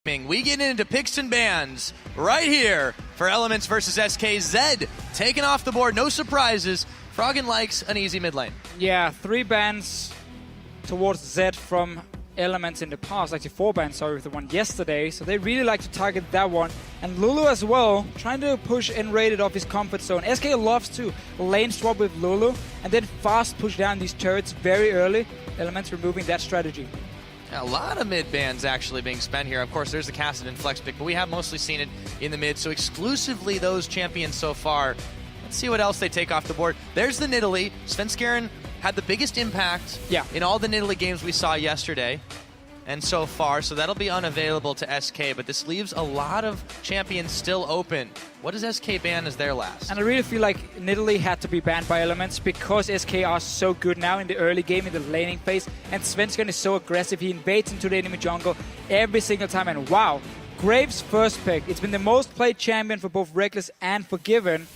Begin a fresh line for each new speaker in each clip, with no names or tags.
We get into picks and bans right here for Elements versus SK. Zed taken off the board, no surprises. Froggen likes an easy mid lane.
Yeah, 3 bans towards Zed from Elements in the past. Actually 4 bans, sorry, with the one yesterday. So they really like to target that one. And Lulu as well, trying to push N-rated off his comfort zone. SK loves to lane swap with Lulu and then fast push down these turrets very early. Elements removing that strategy.
A lot of mid bans actually being spent here. Of course, there's the Cassid and Flex pick, but we have mostly seen it in the mid, so exclusively those champions so far. Let's see what else they take off the board. There's the Nidalee. Svenskeren had the biggest impact in all the Nidalee games we saw yesterday and so far, so that'll be unavailable to SK, but this leaves a lot of champions still open. What does SK ban as their last?
And I really feel like Nidalee had to be banned by Elements because SK are so good now in the early game, in the laning phase, and Svenskeren is so aggressive. He invades into the enemy jungle every single time, and wow, Graves' first pick. It's been the most played champion for both Reckless and Forgiven.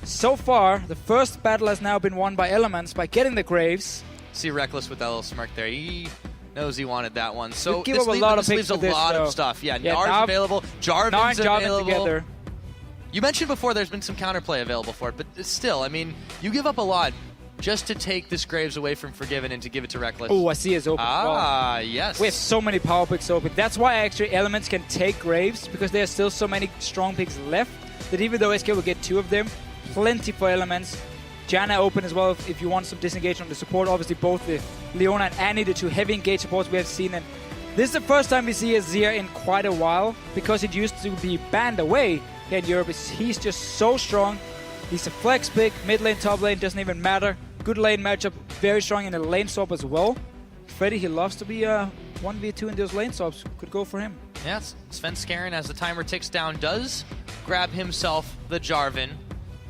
So far, the first battle has now been won by Elements by getting the Graves.
See Reckless with that little smirk there. He knows he wanted that one. So
this leaves a lot
of stuff. Yeah, Nar's available, Jarvan's available. Together. You mentioned before there's been some counterplay available for it, but still, I mean, you give up a lot just to take this Graves away from Forgiven and to give it to Reckless.
Oh, I see it's open.
Yes.
We have so many power picks open. That's why actually Elements can take Graves, because there are still so many strong picks left that even though SK will get 2 of them, plenty for Elements. Janna open as well if you want some disengage on the support. Obviously both the Leona and Annie, the 2 heavy engage supports we have seen. And this is the first time we see Azir in quite a while, because it used to be banned away here in Europe. He's just so strong. He's a flex pick, mid lane, top lane, doesn't even matter. Good lane matchup, very strong in the lane swap as well. Freddy, he loves to be 1v2 in those lane swaps. Could go for him.
Yes, Svenskeren, as the timer ticks down, does grab himself the Jarvan.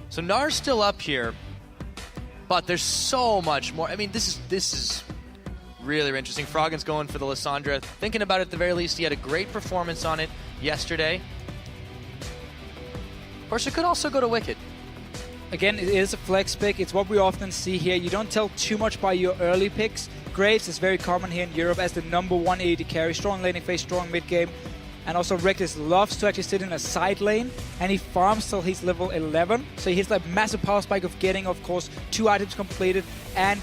So Nar's still up here. But there's so much more. I mean, this is really interesting. Froggen's going for the Lissandra. Thinking about it at the very least, he had a great performance on it yesterday. Of course, it could also go to Wicked.
Again, it is a flex pick. It's what we often see here. You don't tell too much by your early picks. Graves is very common here in Europe as the number 1 AD carry. Strong laning phase, strong mid game. And also Reckless loves to actually sit in a side lane, and he farms till he's level 11. So he hits that massive power spike of getting, of course, 2 items completed and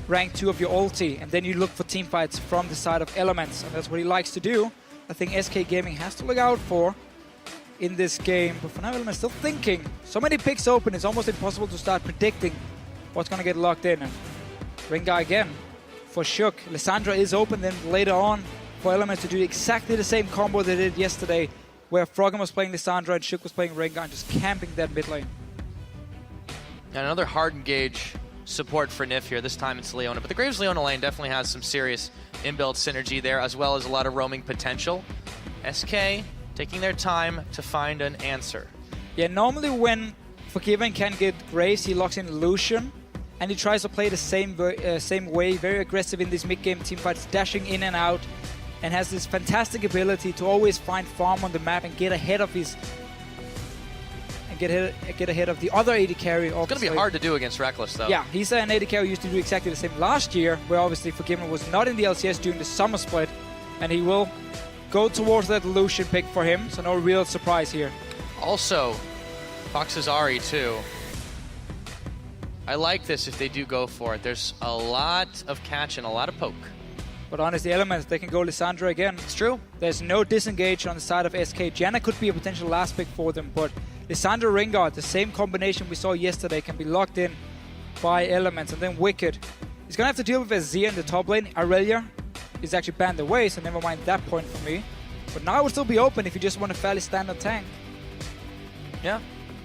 rank 2 of your ulti. And then you look for team fights from the side of Elements, and that's what he likes to do. I think SK Gaming has to look out for in this game. But for now, Elements still thinking. So many picks open, it's almost impossible to start predicting what's going to get locked in. And Rengar again for Shook. Lissandra is open, then later on for Elements to do exactly the same combo they did yesterday, where Froggen was playing Lissandra and Shook was playing Rengar and just camping that mid lane.
And another hard engage support for Nif here. This time it's Leona. But the Graves Leona lane definitely has some serious inbuilt synergy there, as well as a lot of roaming potential. SK taking their time to find an answer.
Yeah, normally when Forgiven can get Graves, he locks in Lucian, and he tries to play the same way, very aggressive in these mid-game teamfights, dashing in and out, and has this fantastic ability to always find farm on the map and get ahead of his get ahead of the other AD carry.
It's going to be hard to do against Reckless, though.
Yeah, he's an AD carry who used to do exactly the same last year, where obviously Forgiven was not in the LCS during the summer split, and he will go towards that Lucian pick for him, so no real surprise here.
Also, Fox's Ahri too. I like this if they do go for it. There's a lot of catch and a lot of poke.
But honestly, Elements, they can go Lissandra again.
It's true.
There's no disengage on the side of SK. Janna could be a potential last pick for them, but Lissandra Rengar, the same combination we saw yesterday, can be locked in by Elements. And then Wicked is going to have to deal with Azir in the top lane. Aurelia is actually banned away, so never mind that point for me. But now it will still be open if you just want a fairly standard tank.
Yeah,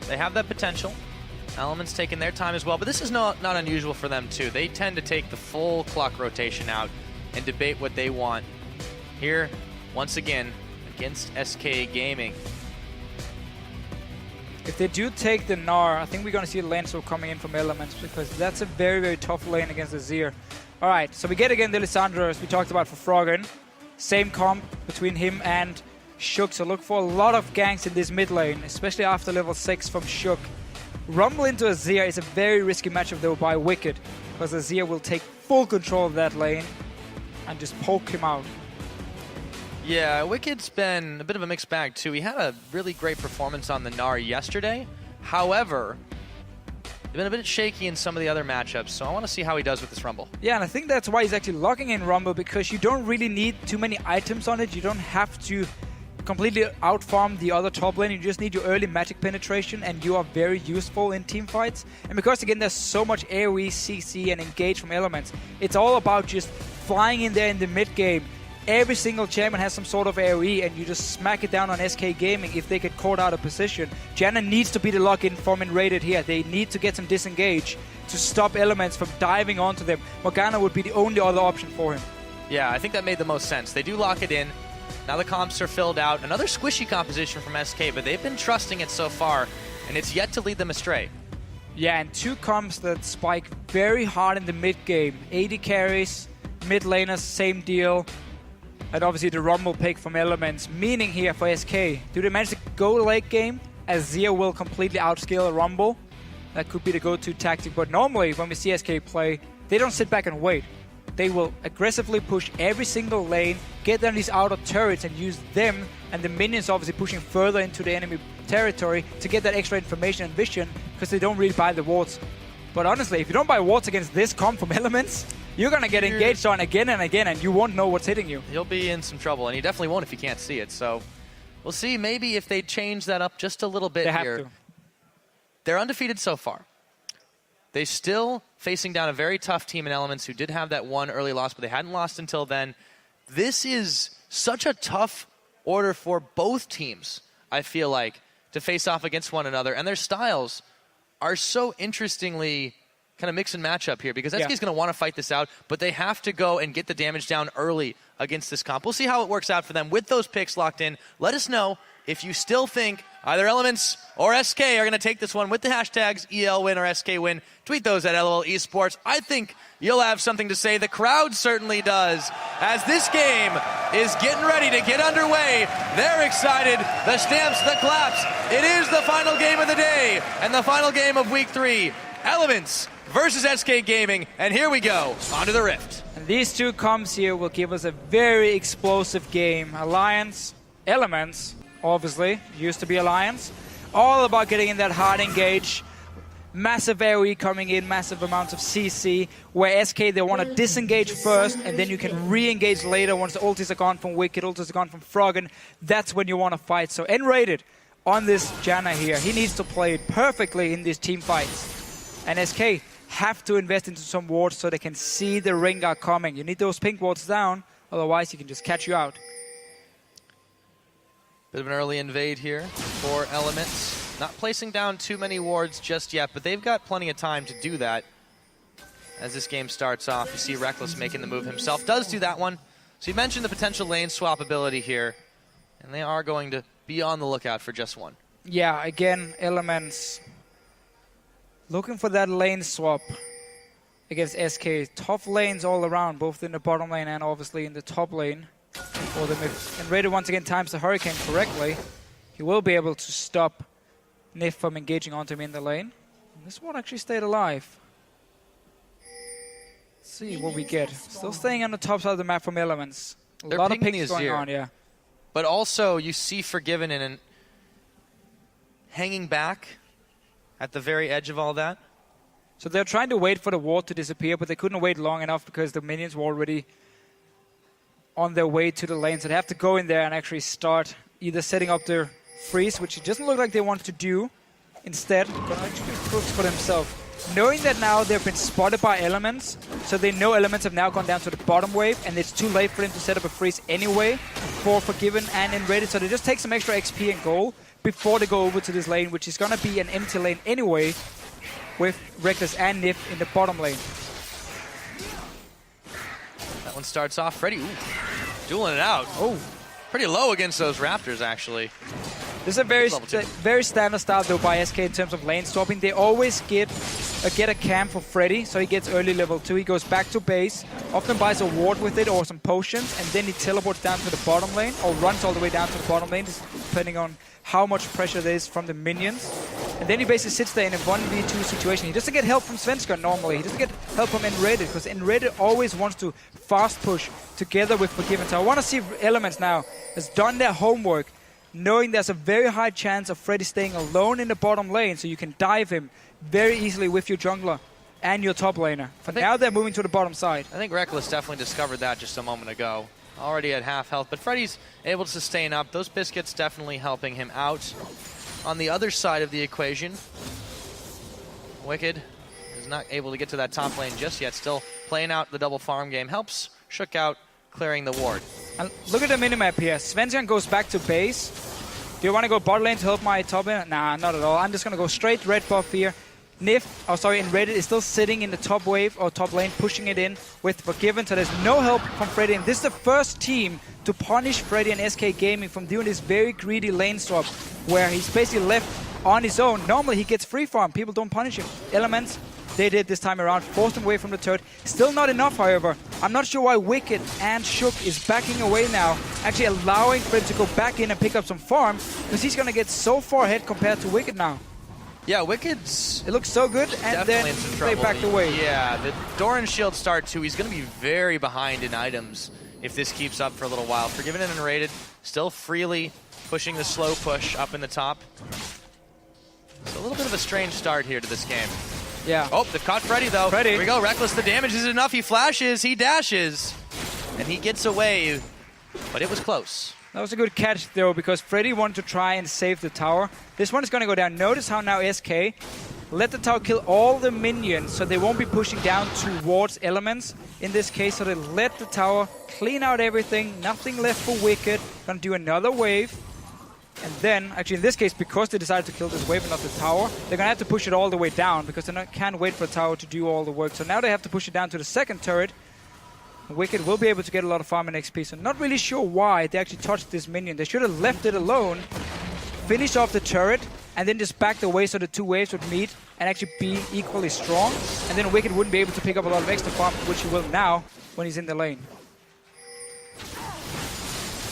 they have that potential. Elements taking their time as well, but this is not unusual for them too. They tend to take the full clock rotation out and debate what they want. Here, once again, against SK Gaming.
If they do take the Gnar, I think we're going to see a lane swap coming in from Elements, because that's a very, very tough lane against Azir. Alright, so we get again the Lissandra, as we talked about for Froggen. Same comp between him and Shook, so look for a lot of ganks in this mid lane, especially after level 6 from Shook. Rumble into Azir is a very risky matchup though by Wicked, because Azir will take full control of that lane and just poke him out.
Yeah, Wicked's been a bit of a mixed bag too. He had a really great performance on the Gnar yesterday. However, he's been a bit shaky in some of the other matchups, so I want to see how he does with this Rumble.
Yeah, and I think that's why he's actually locking in Rumble, because you don't really need too many items on it. You don't have to completely outfarm the other top lane. You just need your early magic penetration, and you are very useful in team fights. And because, again, there's so much AoE, CC, and engage from elements, it's all about just flying in there in the mid game. Every single champion has some sort of AoE, and you just smack it down on SK Gaming if they get caught out of position. Janna needs to be the lock-in from in rated here. They need to get some disengage to stop elements from diving onto them. Morgana would be the only other option for him.
Yeah, I think that made the most sense. They do lock it in. Now the comps are filled out. Another squishy composition from SK, but they've been trusting it so far, and it's yet to lead them astray.
Yeah, and two comps that spike very hard in the mid game. AD carries, mid laners, same deal. And obviously the Rumble pick from Elements, meaning here for SK, do they manage to go late game, as Zia will completely outscale a Rumble? That could be the go-to tactic, but normally when we see SK play, they don't sit back and wait. They will aggressively push every single lane, get down these outer turrets and use them, and the minions obviously pushing further into the enemy territory to get that extra information and vision, because they don't really buy the wards. But honestly, if you don't buy wards against this comp from Elements, you're going to get engaged on again and again, and you won't know what's hitting you.
You'll be in some trouble, and you definitely won't if you can't see it. So we'll see maybe if they change that up just a little bit
They
here.
have to.
They're undefeated so far. They're still facing down a very tough team in Elements who did have that one early loss, but they hadn't lost until then. This is such a tough order for both teams, I feel like, to face off against one another. And their styles are so interestingly kind of mix and match up here, because SK is going to want to fight this out, but they have to go and get the damage down early against this comp. We'll see how it works out for them with those picks locked in. Let us know if you still think either Elements or SK are going to take this one with the hashtags ELWin or SKWin. Tweet those at LOL Esports. I think you'll have something to say. The crowd certainly does. As this game is getting ready to get underway, they're excited. The stamps, the claps. It is the final game of the day and the final game of Week 3. Elements versus SK Gaming, and here we go, onto the Rift.
And these two comps here will give us a very explosive game. Alliance, Elements, obviously, used to be Alliance. All about getting in that hard engage. Massive AoE coming in, massive amounts of CC, where SK, they want to disengage first, and then you can re-engage later once the ultis are gone from Wicked, ultis are gone from Froggen. That's when you want to fight. So N-rated on this Janna here. He needs to play it perfectly in these team fights. And SK have to invest into some wards so they can see the Rengar coming. You need those pink wards down, otherwise he can just catch you out.
Bit of an early invade here for Elements. Not placing down too many wards just yet, but they've got plenty of time to do that. As this game starts off, you see Reckless making the move himself. Does do that one. So you mentioned the potential lane swap ability here, and they are going to be on the lookout for just one.
Yeah, again, Elements looking for that lane swap against SK. Tough lanes all around, both in the bottom lane and obviously in the top lane. For them, if Enraider once again times the Hurricane correctly, he will be able to stop Nif from engaging onto him in the lane. And this one actually stayed alive. Let's see what we get. Still staying on the top side of the map from Elements. A lot of pings going on, yeah.
But also, you see Forgiven and hanging back at the very edge of all that.
So they're trying to wait for the ward to disappear, but they couldn't wait long enough because the minions were already on their way to the lane. So they have to go in there and actually start either setting up their freeze, which it doesn't look like they want to do. Instead, gonna actually crooks for themselves. Knowing that now they've been spotted by Elements, so they know Elements have now gone down to the bottom wave, and it's too late for them to set up a freeze anyway for Forgiven and Enraited. So they just take some extra XP and gold before they go over to this lane, which is gonna be an empty lane anyway, with Reckless and Nif in the bottom lane.
That one starts off. Freddy, dueling it out.
Oh,
pretty low against those Raptors, actually.
This is a very standard style though by SK in terms of lane swapping. They always get a cam for Freddy, so he gets early level 2. He goes back to base, often buys a ward with it or some potions, and then he teleports down to the bottom lane or runs all the way down to the bottom lane, depending on how much pressure there is from the minions. And then he basically sits there in a 1v2 situation. He doesn't get help from Svenskar normally. He doesn't get help from Enrated, because Enrated always wants to fast push together with Forgiven. So I want to see if Elements now has done their homework, knowing there's a very high chance of Freddy staying alone in the bottom lane, so you can dive him very easily with your jungler and your top laner. For now, they're moving to the bottom side.
I think Reckless definitely discovered that just a moment ago. Already at half health, but Freddy's able to sustain up. Those biscuits definitely helping him out. On the other side of the equation, Wicked is not able to get to that top lane just yet. Still playing out the double farm game. Helps Shook out, clearing the ward.
And look at the minimap here. Svenskar goes back to base. Do you want to go bot lane to help my top lane? Nah, not at all. I'm just going to go straight red buff here. Enrated is still sitting in the top wave or top lane, pushing it in with Forgiven, so there's no help from Freddy. And this is the first team to punish Freddy and SK Gaming from doing this very greedy lane swap, where he's basically left on his own. Normally he gets free farm, people don't punish him. Elements, they did this time around, forced him away from the turret. Still not enough, however. I'm not sure why Wicked and Shook is backing away now, actually allowing Freddy to go back in and pick up some farm, because he's going to get so far ahead compared to Wicked now.
Yeah, Wicked's...
It looks so good, and then they backed away.
Yeah, the Doran shield start too. He's going to be very behind in items if this keeps up for a little while. Forgiven and Enrated, still freely pushing the slow push up in the top. It's a little bit of a strange start here to this game.
Yeah.
Oh, they've caught Freddy, though.
Freddy.
Here we go. Reckless, the damage is enough. He flashes, he dashes, and he gets away, but it was close.
That was a good catch, though, because Freddy wanted to try and save the tower. This one is going to go down. Notice how now SK let the tower kill all the minions, so they won't be pushing down towards Elements in this case. So they let the tower clean out everything. Nothing left for Wicked. Going to do another wave. And then, actually in this case, because they decided to kill this wave and not the tower, they're going to have to push it all the way down, because they can't wait for the tower to do all the work. So now they have to push it down to the second turret. Wicked will be able to get a lot of farm and XP, so not really sure why they actually touched this minion. They should have left it alone, finish off the turret, and then just backed away so the two waves would meet and actually be equally strong. And then Wicked wouldn't be able to pick up a lot of extra farm, which he will now when he's in the lane.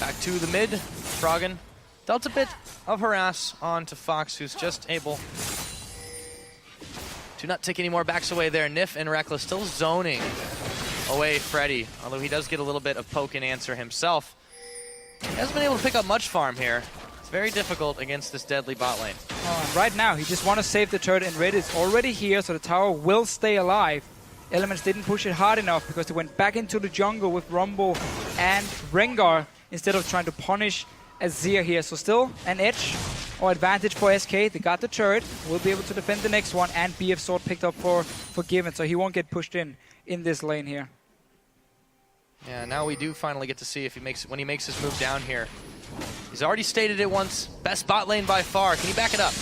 Back to the mid. Froggen dealt a bit of harass onto Fox, who's just able to not take any more backs away there. Nif and Reckless still zoning away Freddy, although he does get a little bit of poke and answer himself. He hasn't been able to pick up much farm here. It's very difficult against this deadly bot lane.
Oh, and right now, he just wants to save the turret, and Red is already here, so the tower will stay alive. Elements didn't push it hard enough because they went back into the jungle with Rumble and Rengar instead of trying to punish Azir here. So still an edge or advantage for SK. They got the turret, will be able to defend the next one, and BF Sword picked up for Forgiven, so he won't get pushed in this lane here.
Yeah, now we do finally get to see if he makes when he makes his move down here. He's already stated it once, best bot lane by far. Can he back it up?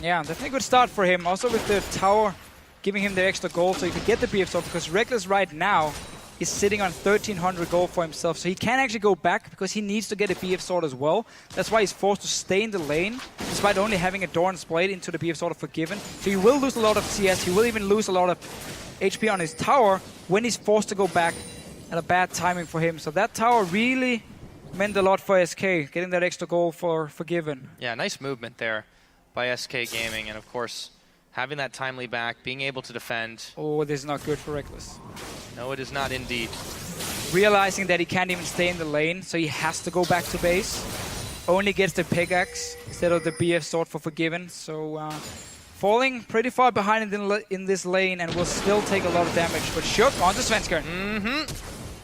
Yeah, definitely a good start for him. Also with the tower giving him the extra gold so he can get the BF Sword, because Reckless right now is sitting on 1,300 gold for himself. So he can actually go back because he needs to get a BF Sword as well. That's why he's forced to stay in the lane, despite only having a Doran's Blade into the BF Sword of Forgiven. So he will lose a lot of CS, he will even lose a lot of HP on his tower when he's forced to go back, and a bad timing for him. So that tower really meant a lot for SK, getting that extra goal for Forgiven.
Yeah, nice movement there by SK Gaming, and of course, having that timely back, being able to defend.
Oh, this is not good for Reckless.
No, it is not indeed.
Realizing that he can't even stay in the lane, so he has to go back to base. Only gets the pickaxe instead of the BF Sword for Forgiven. So falling pretty far behind in this lane, and will still take a lot of damage. But Shook onto Svenskar.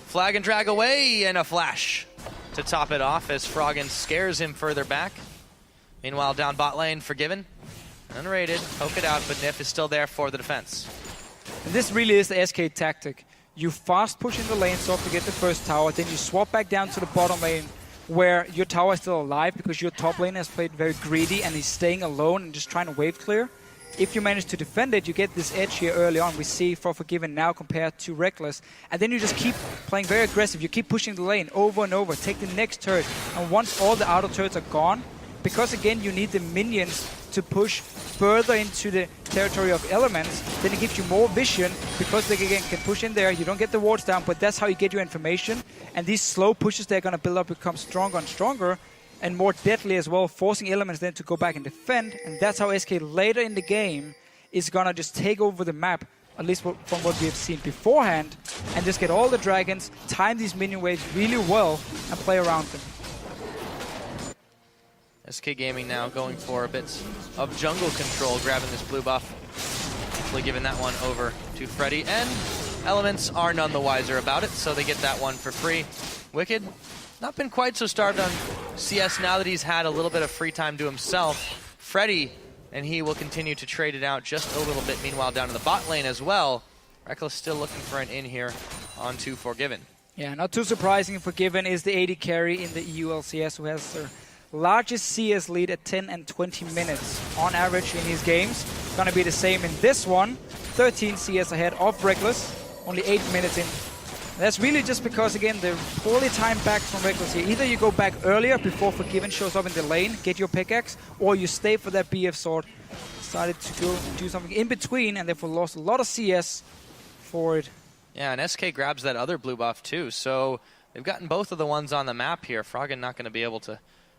Flag and drag away, and a flash to top it off as Froggen scares him further back. Meanwhile, down bot lane, Forgiven. Unrated, poke it out, but Nif is still there for the defense.
And this really is the SK tactic. You fast push in the lane swap to get the first tower, then you swap back down to the bottom lane where your tower is still alive because your top lane has played very greedy and he's staying alone and just trying to wave clear. If you manage to defend it, you get this edge here early on. We see for Forgiven now compared to Reckless. And then you just keep playing very aggressive. You keep pushing the lane over and over. Take the next turret. And once all the outer turrets are gone, because again you need the minions to push further into the territory of Elements, then it gives you more vision because they again can push in there. You don't get the wards down, but that's how you get your information. And these slow pushes, they're going to build up, become stronger and stronger. and more deadly as well, forcing Elements then to go back and defend. And that's how SK later in the game is gonna just take over the map, at least from what we have seen beforehand, and just get all the dragons, time these minion waves really well, and play around them.
SK Gaming now going for a bit of jungle control, grabbing this blue buff. Hopefully giving that one over to Freddy, and Elements are none the wiser about it, so they get that one for free. Wicked, not been quite so starved on CS now that he's had a little bit of free time to himself. Freddy and he will continue to trade it out just a little bit. Meanwhile, down in the bot lane as well, Reckless still looking for an in here onto Forgiven.
Yeah, not too surprising. Forgiven is the AD carry in the EU LCS who has their largest CS lead at 10 and 20 minutes on average in his games. Gonna be the same in this one. 13 CS ahead of Reckless, only 8 minutes in. That's really just because, again, they're poorly timed back from Reckless here. Either you go back earlier before Forgiven shows up in the lane, get your pickaxe, or you stay for that BF sword. Decided to go do something in between and therefore lost a lot of CS for it.
Yeah, and SK grabs that other blue buff too, so they've gotten both of the ones on the map here. Froggen not going to be able to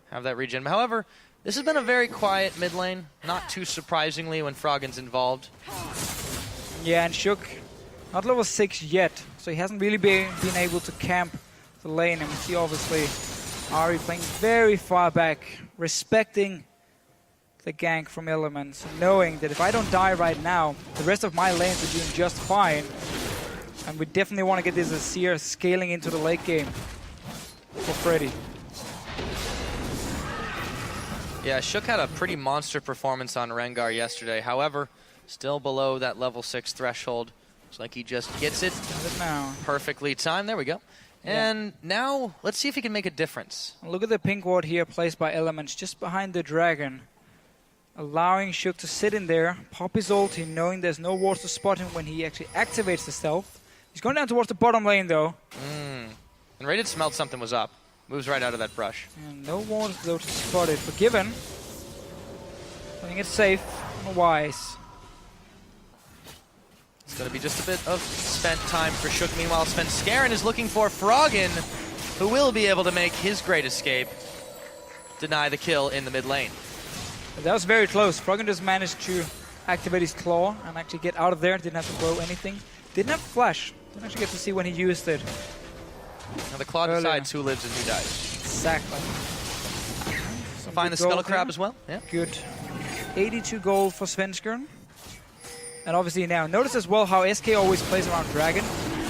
have that regen. However, this has been a very quiet mid lane, not too surprisingly when Froggen's involved.
Yeah, and Shook, not level 6 yet, so he hasn't really been able to camp the lane. And we see obviously Ari playing very far back, respecting the gank from Elements, knowing that if I don't die right now, the rest of my lanes are doing just fine. And we definitely want to get this Azir scaling into the late game for Freddy.
Yeah, Shook had a pretty monster performance on Rengar yesterday. However, still below that level 6 threshold. Looks like he just gets it
now.
Perfectly timed. There we go. And now, let's see if he can make a difference.
Look at the pink ward here placed by Elements just behind the dragon. Allowing Shook to sit in there, pop his ulti, knowing there's no wards to spot him when he actually activates the stealth. He's going down towards the bottom lane though.
And Rated smelled something was up. Moves right out of that brush.
And no wards though to spot it. Forgiven. Playing it safe and wise.
It's going to be just a bit of spent time for Shook. Meanwhile, Svenskeren is looking for Froggen, who will be able to make his great escape. Deny the kill in the mid lane.
That was very close. Froggen just managed to activate his claw and actually get out of there. Didn't have to blow anything. Didn't have flash. Didn't actually get to see when he used it.
Now the claw decides who lives and who dies.
Exactly.
Find the Scuttle Crab as well. Yeah.
Good. 82 gold for Svenskeren. And obviously now, notice as well how SK always plays around Dragon.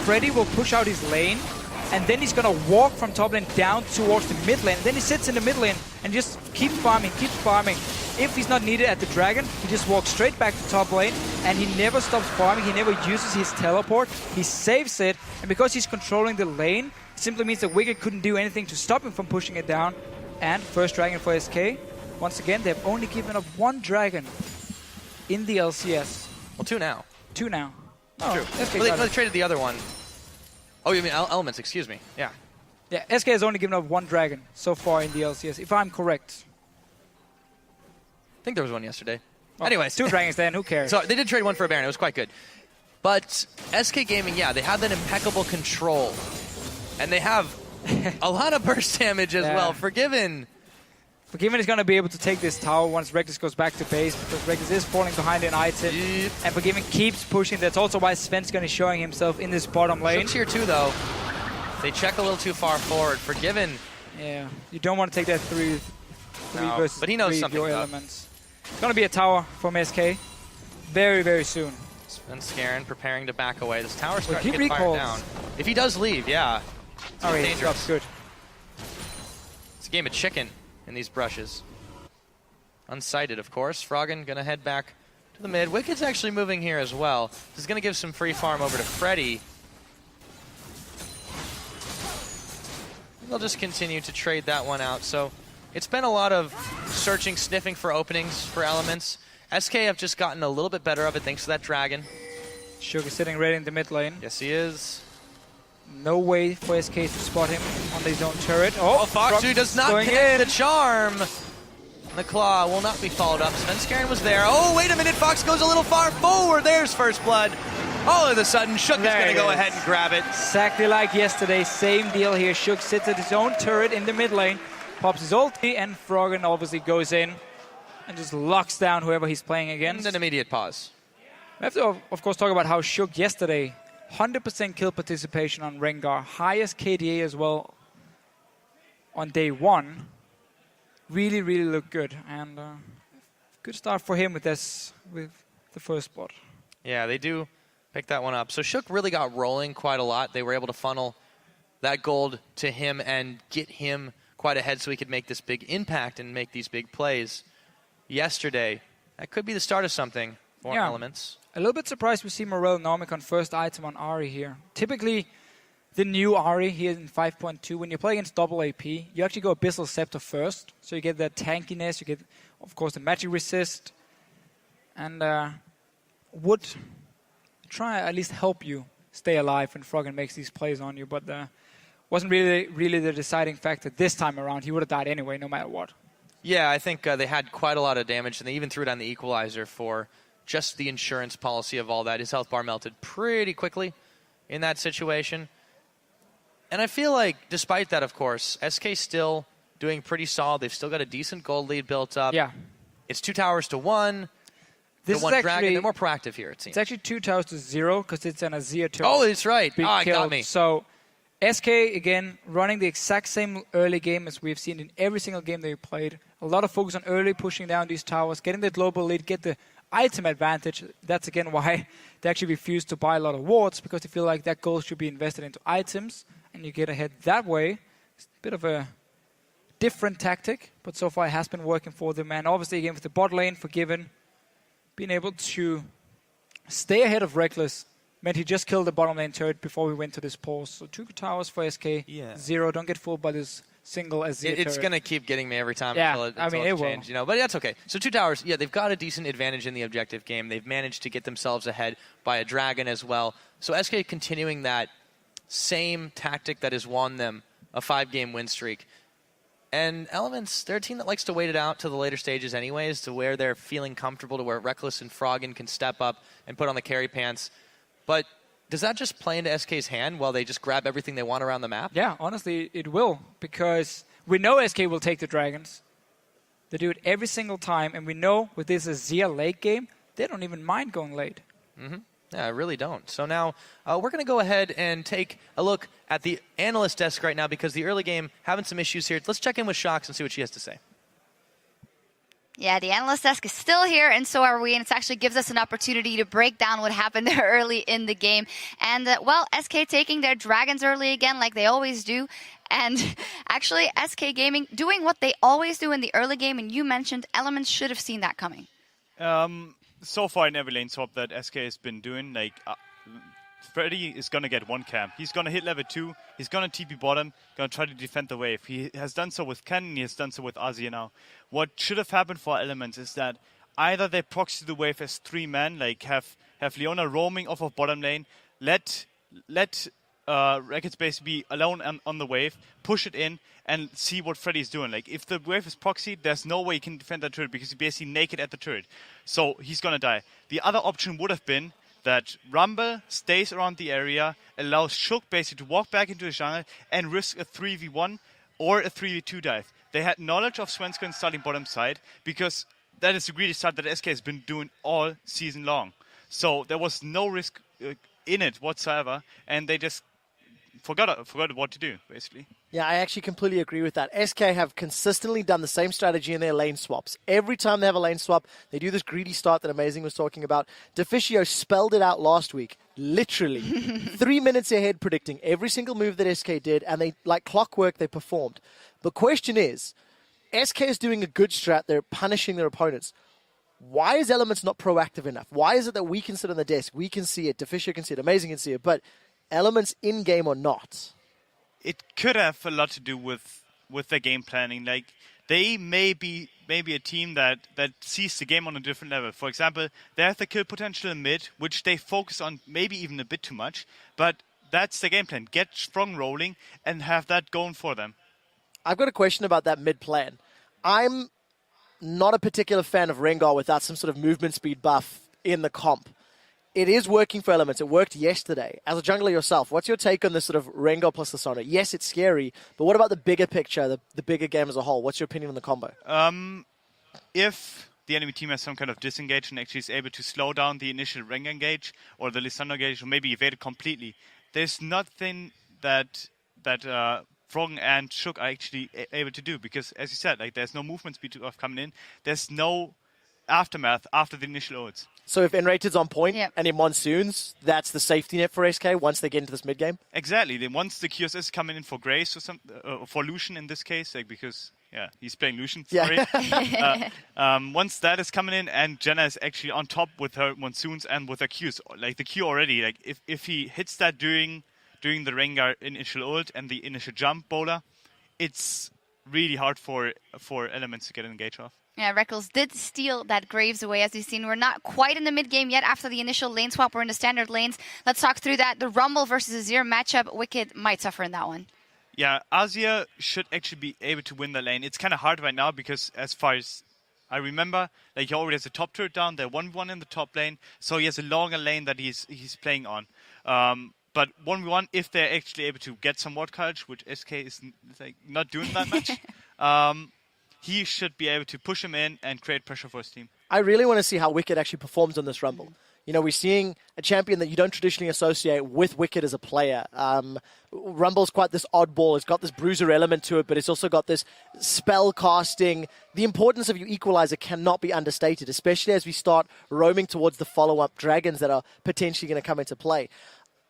Freddy will push out his lane, and then he's gonna walk from top lane down towards the mid lane. Then he sits in the mid lane and just keeps farming, keeps farming. If he's not needed at the Dragon, he just walks straight back to top lane, and he never stops farming, he never uses his teleport, he saves it, and because he's controlling the lane, it simply means that Wicked couldn't do anything to stop him from pushing it down. And first Dragon for SK. Once again, they've only given up one Dragon in the LCS.
Well, 2 now.
2 now. Oh,
true. Well, they traded the other one. Oh, you mean Elements, excuse me. Yeah.
Yeah, SK has only given up one Dragon so far in the LCS, if I'm correct.
I think there was one yesterday.
Oh,
anyways.
2 Dragons then, who cares?
So they did trade one for a Baron. It was quite good. But SK Gaming, yeah, they have that impeccable control. And they have a lot of burst damage as well. Forgiven
is going to be able to take this tower once Reckless goes back to base, because Reckless is falling behind an item. Yep. And Forgiven keeps pushing. That's also why Svenskeren is showing himself in this bottom lane.
Shook's here too, though. They check a little too far forward. Forgiven.
Yeah, you don't want to take that 3 versus
but he knows
3
something
your Elements. It's going to be a tower from SK very, very soon.
Svenskeren preparing to back away. This tower's starting to
get
fired down. If he does leave, yeah.
It's dangerous. Good.
It's a game of chicken in these brushes. Unsighted, of course. Froggen going to head back to the mid. Wicked's actually moving here as well. This is going to give some free farm over to Freddy. They'll just continue to trade that one out. So it's been a lot of searching, sniffing for openings for Elements. SK have just gotten a little bit better of it thanks to that Dragon.
Shook is sitting right in the mid lane.
Yes, he is.
No way for SK to spot him on his own turret. Oh,
Foxu does not connect the charm. The claw will not be followed up. Svenskeren was there. Oh, wait a minute. Fox goes a little far forward. There's first blood. All of a sudden, Shook is going to go ahead and grab it.
Exactly like yesterday. Same deal here. Shook sits at his own turret in the mid lane. pops his ulti, and Froggen obviously goes in and just locks down whoever he's playing against.
And an immediate pause.
We have to, of course, talk about how Shook yesterday, 100% kill participation on Rengar, highest KDA as well on day one. Really, really looked good. And good start for him with the first spot.
Yeah, they do pick that one up. So Shook really got rolling quite a lot. They were able to funnel that gold to him and get him quite ahead so he could make this big impact and make these big plays yesterday. That could be the start of something for Elements.
A little bit surprised we see Morel Nomic on first item on Ahri here. Typically, the new Ahri here in 5.2, when you play against double AP, you actually go Abyssal Scepter first. So you get that tankiness, you get, of course, the magic resist, and would try at least help you stay alive when Froggen makes these plays on you, but wasn't really the deciding factor this time around. He would have died anyway, no matter what.
Yeah, I think they had quite a lot of damage, and they even threw down the equalizer for just the insurance policy of all that. His health bar melted pretty quickly in that situation. And I feel like, despite that, of course, SK still doing pretty solid. They've still got a decent gold lead built up.
Yeah.
It's 2 towers to 1.
This
the one dragon. They're more proactive here, it seems.
It's actually 2 towers to 0 because it's an Azir turret.
Oh, that's right. It got me.
So SK, again, running the exact same early game as we've seen in every single game they played. A lot of focus on early pushing down these towers, getting the global lead, get the item advantage. That's, again, why they actually refuse to buy a lot of wards, because they feel like that gold should be invested into items, and you get ahead that way. It's a bit of a different tactic, but so far it has been working for them. And obviously, again, with the bot lane forgiven, being able to stay ahead of Reckless meant he just killed the bottom lane turret before we went to this pause. So 2 towers for SK, 0. Don't get fooled by this single Azir turret.
It's going to keep getting me every time
until
it
will.
change, but that's okay. So 2 towers, they've got a decent advantage in the objective game. They've managed to get themselves ahead by a dragon as well. So SK continuing that same tactic that has won them a 5-game win streak. And Elements, they're a team that likes to wait it out to the later stages anyways, to where they're feeling comfortable, to where Reckless and Froggen can step up and put on the carry pants. But does that just play into SK's hand while they just grab everything they want around the map?
Yeah, honestly, it will, because we know SK will take the dragons. They do it every single time, and we know with this Azir late game, they don't even mind going late.
Mm-hmm. Yeah, I really don't. So now we're going to go ahead and take a look at the analyst desk right now, because the early game having some issues here. Let's check in with Shox and see what she has to say.
Yeah, the analyst desk is still here, and so are we, and it actually gives us an opportunity to break down what happened there early in the game. And, SK taking their dragons early again, like they always do. And actually, SK Gaming doing what they always do in the early game, and you mentioned Elements should have seen that coming.
So far in every lane swap that SK has been doing, Freddy is going to get 1 camp. He's going to hit level 2. He's going to TP bottom, going to try to defend the wave. He has done so with Ken, he has done so with Azir now. What should have happened for Elements is that either they proxy the wave as 3 men, have Leona roaming off of bottom lane, let Racket's base be alone on the wave, push it in, and see what Freddy's doing. If the wave is proxied, there's no way he can defend that turret because he's basically naked at the turret. So he's going to die. The other option would have been that Rumble stays around the area, allows Shook basically to walk back into the jungle and risk a 3v1 or a 3v2 dive. They had knowledge of Svenskeren starting bottom side, because that is the greedy start that SK has been doing all season long. So there was no risk in it whatsoever, and they just forgot what to do, basically.
Yeah, I actually completely agree with that. SK have consistently done the same strategy in their lane swaps. Every time they have a lane swap, they do this greedy start that Amazing was talking about. Deficio spelled it out last week, literally. 3 minutes ahead, predicting every single move that SK did, and they, like clockwork, they performed. The question is, SK is doing a good strat. They're punishing their opponents. Why is Elements not proactive enough? Why is it that we can sit on the desk, we can see it, Deficio can see it, Amazing can see it, but Elements in-game or not?
It could have a lot to do with their game planning. They may be a team that sees the game on a different level. For example, they have the kill potential in mid, which they focus on maybe even a bit too much. But that's the game plan. Get strong rolling and have that going for them.
I've got a question about that mid plan. I'm not a particular fan of Rengar without some sort of movement speed buff in the comp. it is working for Elements. It worked yesterday. As a jungler yourself, what's your take on this sort of Rengar plus Lissandra? Yes, it's scary, but what about the bigger picture, the bigger game as a whole? What's your opinion on the combo?
If the enemy team has some kind of disengage and actually is able to slow down the initial Rengar engage or the Lissandra engage, or maybe evade it completely, there's nothing that Froggen and Shook are actually able to do, because, as you said, like, there's no movement speed of coming in. There's no aftermath after the initial ults.
So if N-Rated's on point and in Monsoons, that's the safety net for SK once they get into this mid-game?
Exactly. Then once the QSS is coming in for Grace or for Lucian in this case, like, because he's playing Lucian. Sorry. Once that is coming in and Jenna is actually on top with her Monsoons and with her Qs, like the Q already, like if he hits that during the Rengar initial ult and the initial jump bowler, it's really hard for Elements to get an engage off.
Yeah, Reckles did steal that Graves away, as we've seen. We're not quite in the mid-game yet after the initial lane swap. We're in the standard lanes. Let's talk through that. The Rumble versus Azir matchup. Wicked might suffer in that one.
Yeah, Azir should actually be able to win the lane. It's kind of hard right now because, as far as I remember, like, he already has a top turret down. They're 1v1 in the top lane, so he has a longer lane that he's playing on. But 1v1, if they're actually able to get some ward coverage, which SK is like not doing that much, he should be able to push him in and create pressure for his team.
I really want to see how Wicked actually performs on this Rumble. You know, we're seeing a champion that you don't traditionally associate with Wicked as a player. Rumble's quite this oddball. It's got this bruiser element to it, but it's also got this spell casting. The importance of your equalizer cannot be understated, especially as we start roaming towards the follow-up dragons that are potentially going to come into play.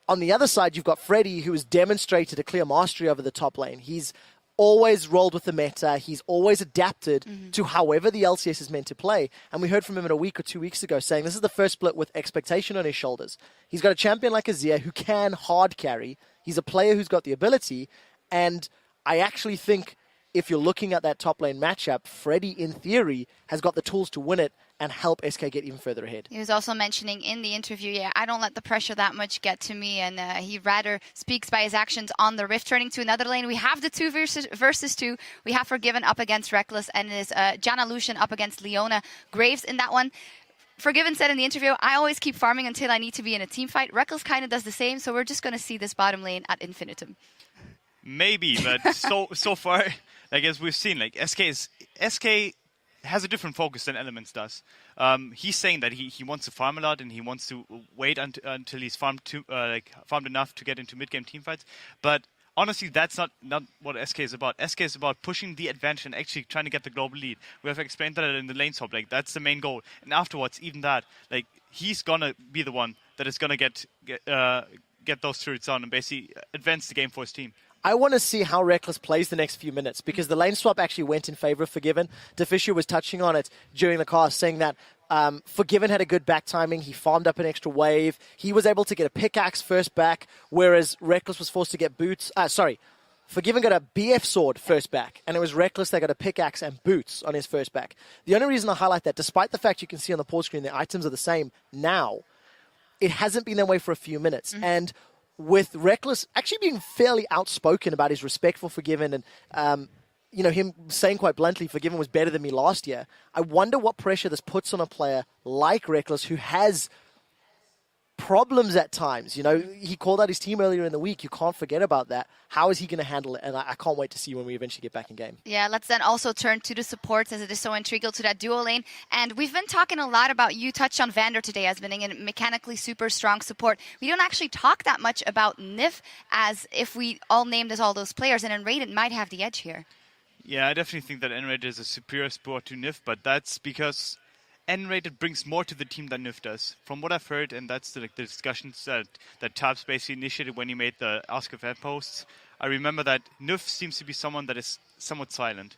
On the other side, you've got Freddy, who has demonstrated a clear mastery over the top lane. He's always rolled with the meta. He's always adapted to however the LCS is meant to play. And we heard from him a week or 2 weeks ago saying this is the first split with expectation on his shoulders. He's got a champion like Azir who can hard carry. He's a player who's got the ability. And I actually think if you're looking at that top lane matchup, Freddy, in theory, has got the tools to win it and help SK get even further ahead.
He was also mentioning in the interview, I don't let the pressure that much get to me, and he rather speaks by his actions on the Rift. Turning to another lane, we have the 2 versus 2. We have Forgiven up against Reckless, and it is Janna Lucian up against Leona Graves in that one. Forgiven said in the interview, I always keep farming until I need to be in a team fight. Reckless kind of does the same, so we're just going to see this bottom lane at infinitum.
Maybe, but so far, like, as we've seen, like, SK has a different focus than Elements does. He's saying that he wants to farm a lot and he wants to wait until he's farmed enough to get into mid-game teamfights. But honestly, that's not what SK is about. SK is about pushing the advantage and actually trying to get the global lead. We have explained that in the lane swap. Like, that's the main goal. And afterwards, even that, like, he's gonna be the one that is gonna get those turrets on and basically advance the game for his team.
I want to see how Reckless plays the next few minutes because the lane swap actually went in favor of Forgiven. Deficio was touching on it during the cast, saying that Forgiven had a good back timing. He farmed up an extra wave. He was able to get a pickaxe first back, whereas Reckless was forced to get boots. Forgiven got a BF sword first back, and it was Reckless that got a pickaxe and boots on his first back. The only reason I highlight that, despite the fact you can see on the pause screen the items are the same now, it hasn't been that way for a few minutes. And with Reckless actually being fairly outspoken about his respect for Forgiven and, him saying quite bluntly, Forgiven was better than me last year, I wonder what pressure this puts on a player like Reckless who has problems at times. You know, he called out his team earlier in the week. You can't forget about that. How is he going to handle it? And I can't wait to see when we eventually get back in game.
Yeah, let's then also turn to the supports as it is so integral to that duo lane. And we've been talking a lot about, you touched on Vander today as being a mechanically super strong support. We don't actually talk that much about Nif as if we all named as all those players, and Enrated might have the edge here. Yeah,
I definitely think that Enrated is a superior support to Nif, but that's because N-Rated brings more to the team than Nif does. From what I've heard, and that's the discussions that Tabs basically initiated when he made the Ask a Fan posts, I remember that Nif seems to be someone that is somewhat silent.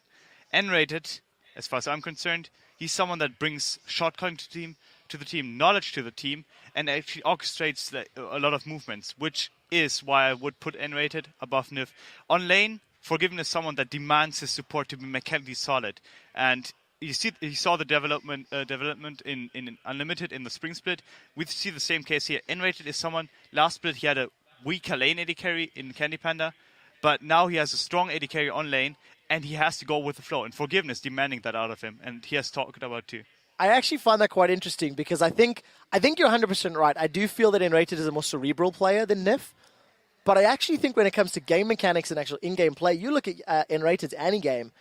N-Rated, as far as I'm concerned, he's someone that brings shotgun to the team, knowledge to the team, and actually orchestrates a lot of movements, which is why I would put N-Rated above Nif. On lane, Forgiven is someone that demands his support to be mechanically solid, and you saw the development in Unlimited in the spring split. We see the same case here. N-Rated is someone, last split he had a weaker lane AD carry in Candy Panda, but now he has a strong AD carry on lane, and he has to go with the flow. And Forgiveness demanding that out of him, and he has talked about too.
I actually find that quite interesting because I think you're 100% right. I do feel that Enrated is a more cerebral player than Nif. But I actually think when it comes to game mechanics and actual in-game play, you look at Enrated's Annie-game,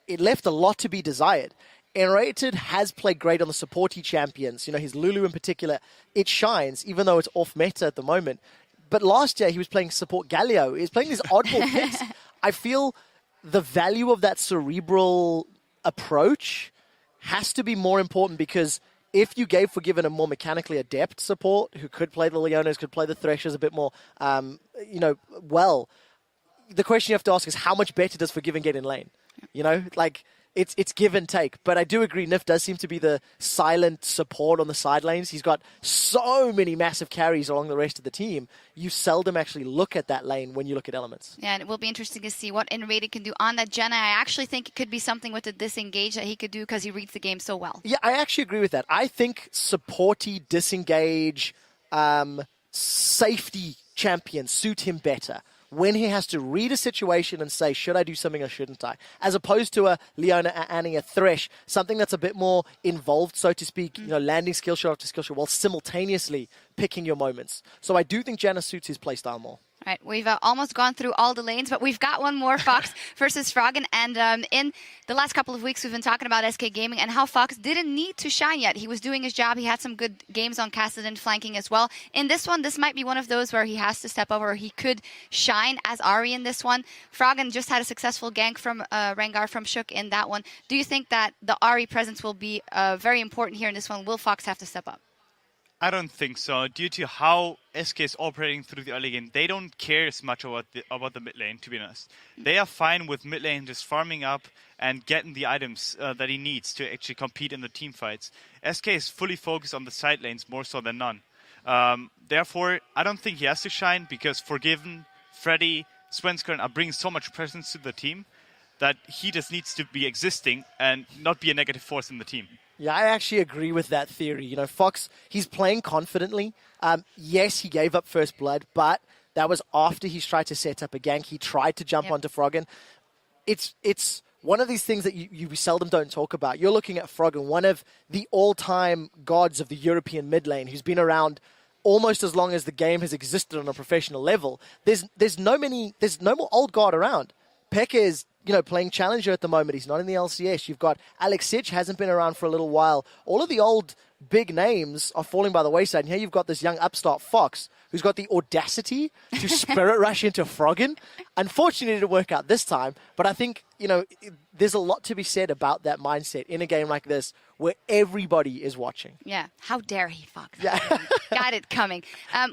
it left a lot to be desired. Enrated has played great on the supporty champions. His Lulu in particular, it shines, even though it's off-meta at the moment. But last year, he was playing support Galio. He was playing these oddball picks. I feel the value of that cerebral approach has to be more important because if you gave Forgiven a more mechanically adept support who could play the Leonas, could play the Threshers a bit more, well, the question you have to ask is how much better does Forgiven get in lane? It's give and take. But I do agree, Nif does seem to be the silent support on the side lanes. He's got so many massive carries along the rest of the team. You seldom actually look at that lane when you look at Elements.
Yeah, and it will be interesting to see what Enrated can do on that Jenna. I actually think it could be something with the disengage that he could do because he reads the game so well.
Yeah, I actually agree with that. I think supporty, disengage, safety champions suit him better when he has to read a situation and say, should I do something or shouldn't I? As opposed to a Leona, a Annie, a Thresh, something that's a bit more involved, so to speak, landing skill shot after skill shot while simultaneously picking your moments. So I do think Janna suits his playstyle more.
All right, we've almost gone through all the lanes, but we've got one more, Fox versus Froggen. And in the last couple of weeks, we've been talking about SK Gaming and how Fox didn't need to shine yet. He was doing his job. He had some good games on Kassadin flanking as well. In this one, this might be one of those where he has to step up or he could shine as Ahri in this one. Froggen just had a successful gank from Rengar from Shook in that one. Do you think that the Ahri presence will be very important here in this one? Will Fox have to step up?
I don't think so. Due to how SK is operating through the early game, they don't care as much about the mid lane, to be honest. They are fine with mid lane just farming up and getting the items that he needs to actually compete in the team fights. SK is fully focused on the side lanes more so than none. Therefore, I don't think he has to shine because Forgiven, Freddy, Svenskern are bringing so much presence to the team that he just needs to be existing and not be a negative force in the team.
Yeah, I actually agree with that theory. Fox, he's playing confidently. Yes, he gave up first blood, but that was after he's tried to set up a gank. He tried to jump onto Froggen. It's one of these things that you seldom don't talk about. You're looking at Froggen, one of the all-time gods of the European mid lane, who's been around almost as long as the game has existed on a professional level. There's no more old god around. Pekka is playing Challenger at the moment. He's not in the LCS. You've got Alex Sitch, hasn't been around for a little while. All of the old big names are falling by the wayside. And here you've got this young upstart Fox who's got the audacity to spirit rush into Froggen. Unfortunately, it didn't work out this time. But I think, there's a lot to be said about that mindset in a game like this where everybody is watching.
Yeah. How dare he, Fox?
Yeah.
Got it coming.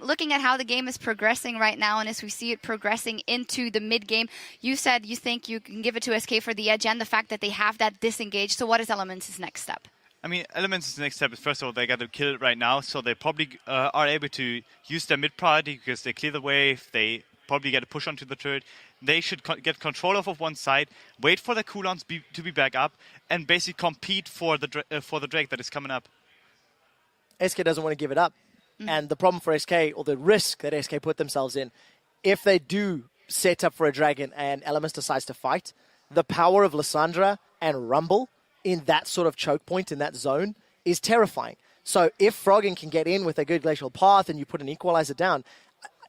Looking at how the game is progressing right now, and as we see it progressing into the mid-game, you said you think you can give it to SK for the edge and the fact that they have that disengage. So what is Elements' next step?
I mean, Elements' next step is, first of all, they got to kill it right now, so they probably are able to use their mid priority because they clear the wave, they probably get a push onto the turret. They should get control of one side, wait for the cooldowns to be back up, and basically compete for the Drake that is coming up.
SK doesn't want to give it up. And the problem for SK, or the risk that SK put themselves in, if they do set up for a dragon and Elements decides to fight, the power of Lissandra and Rumble in that sort of choke point in that zone is terrifying. So if Froggen can get in with a good glacial path and you put an equalizer down,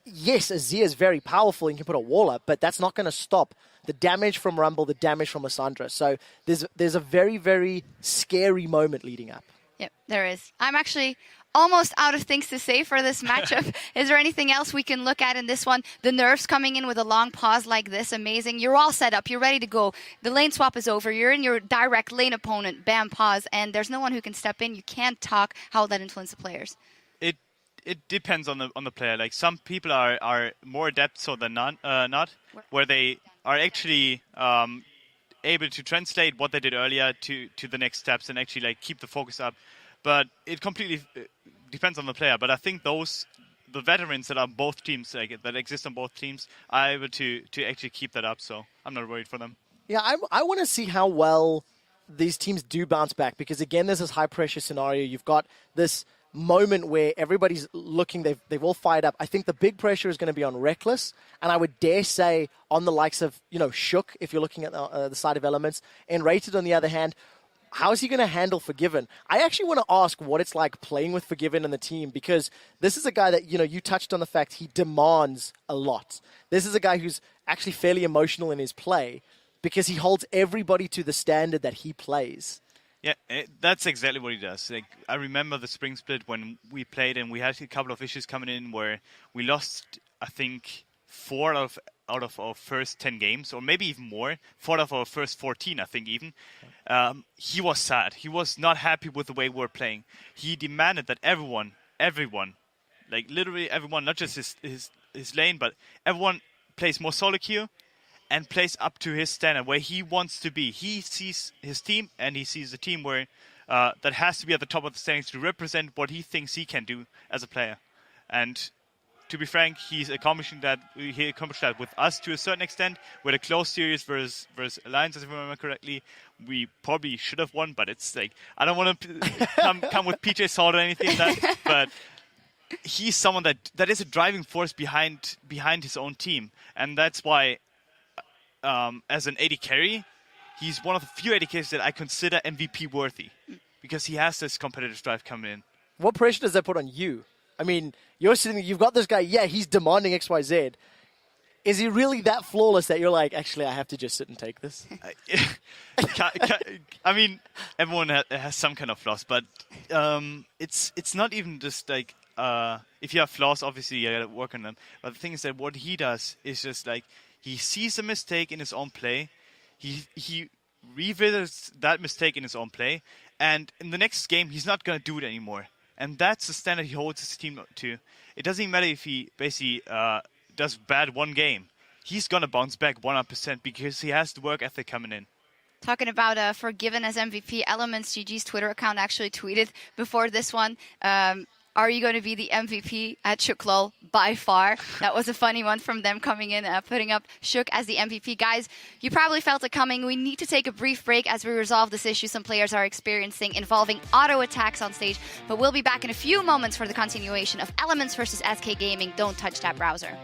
yes, Azir is very powerful and you can put a wall up, but that's not going to stop the damage from Rumble, the damage from Lissandra. So there's a very, very scary moment leading up.
Yep, there is. I'm actually almost out of things to say for this matchup. Is there anything else we can look at in this one? The nerfs coming in with a long pause like this, amazing. You're all set up. You're ready to go. The lane swap is over. You're in your direct lane opponent. Bam, pause. And there's no one who can step in. You can't talk. How will that influence the players?
It depends on the player. Like some people are more adept so than not, where they are actually able to translate what they did earlier to the next steps and actually like keep the focus up. But it completely depends on the player. But I think the veterans that are both teams, like that exist on both teams, are able to actually keep that up. So I'm not worried for them.
Yeah, I want to see how well these teams do bounce back because again, there's this high pressure scenario. You've got this moment where everybody's looking, they've all fired up. I think the big pressure is going to be on Reckless, and I would dare say on the likes of, Shook, if you're looking at the side of Elements, and Rated on the other hand. how's he going to handle Forgiven? I actually want to ask what it's like playing with Forgiven in the team, because this is a guy that, you touched on the fact he demands a lot. This is a guy who's actually fairly emotional in his play because he holds everybody to the standard that he plays.
Yeah, that's exactly what he does. Like, I remember the spring split when we played and we had a couple of issues coming in where we lost, I think, 4 out of our first 10 games, or maybe even more. 4 out of our first 14, I think, even. He was sad. He was not happy with the way we were playing. He demanded that everyone, like literally everyone, not just his lane, but everyone plays more solo queue and plays up to his standard, where he wants to be. He sees his team, and he sees a team where that has to be at the top of the standings to represent what he thinks he can do as a player. And to be frank, he's accomplishing that. He accomplished that with us to a certain extent. With a close series versus Alliance, if I remember correctly, we probably should have won. But it's like, I don't want to come with PJ Salt or anything like that. But he's someone that is a driving force behind his own team, and that's why, as an AD carry, he's one of the few AD carries that I consider MVP worthy, because he has this competitive drive coming in.
What pressure does that put on you? I mean, you've got this guy, he's demanding XYZ. Is he really that flawless that you're like, actually, I have to just sit and take this?
I mean, everyone has some kind of flaws, but it's not even just like, if you have flaws, obviously you gotta work on them. But the thing is that what he does is just like, he sees a mistake in his own play, he revisits that mistake in his own play, and in the next game, he's not gonna do it anymore. And that's the standard he holds his team to. It doesn't matter if he basically does bad one game. He's going to bounce back 100% because he has the work ethic coming in.
Talking about Forgiven as MVP, Elements GG's Twitter account actually tweeted before this one, are you going to be the MVP at Shook by far? That was a funny one from them coming in, putting up Shook as the MVP. Guys, you probably felt it coming. We need to take a brief break as we resolve this issue some players are experiencing involving auto attacks on stage. But we'll be back in a few moments for the continuation of Elements versus SK Gaming. Don't touch that browser.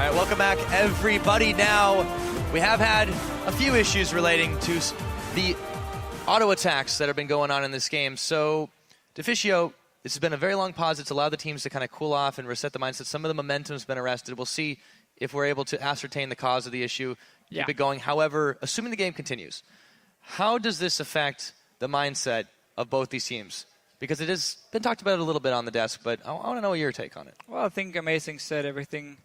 right, welcome back, everybody. Now, we have had a few issues relating to the auto attacks that have been going on in this game. So, Deficio, this has been a very long pause. It's allowed the teams to kind of cool off and reset the mindset. Some of the momentum's been arrested. We'll see if we're able to ascertain the cause of the issue, keep it going. However, assuming the game continues, how does this affect the mindset of both these teams? Because it has been talked about a little bit on the desk, but I want to know your take on it.
Well, I think Amazing said everything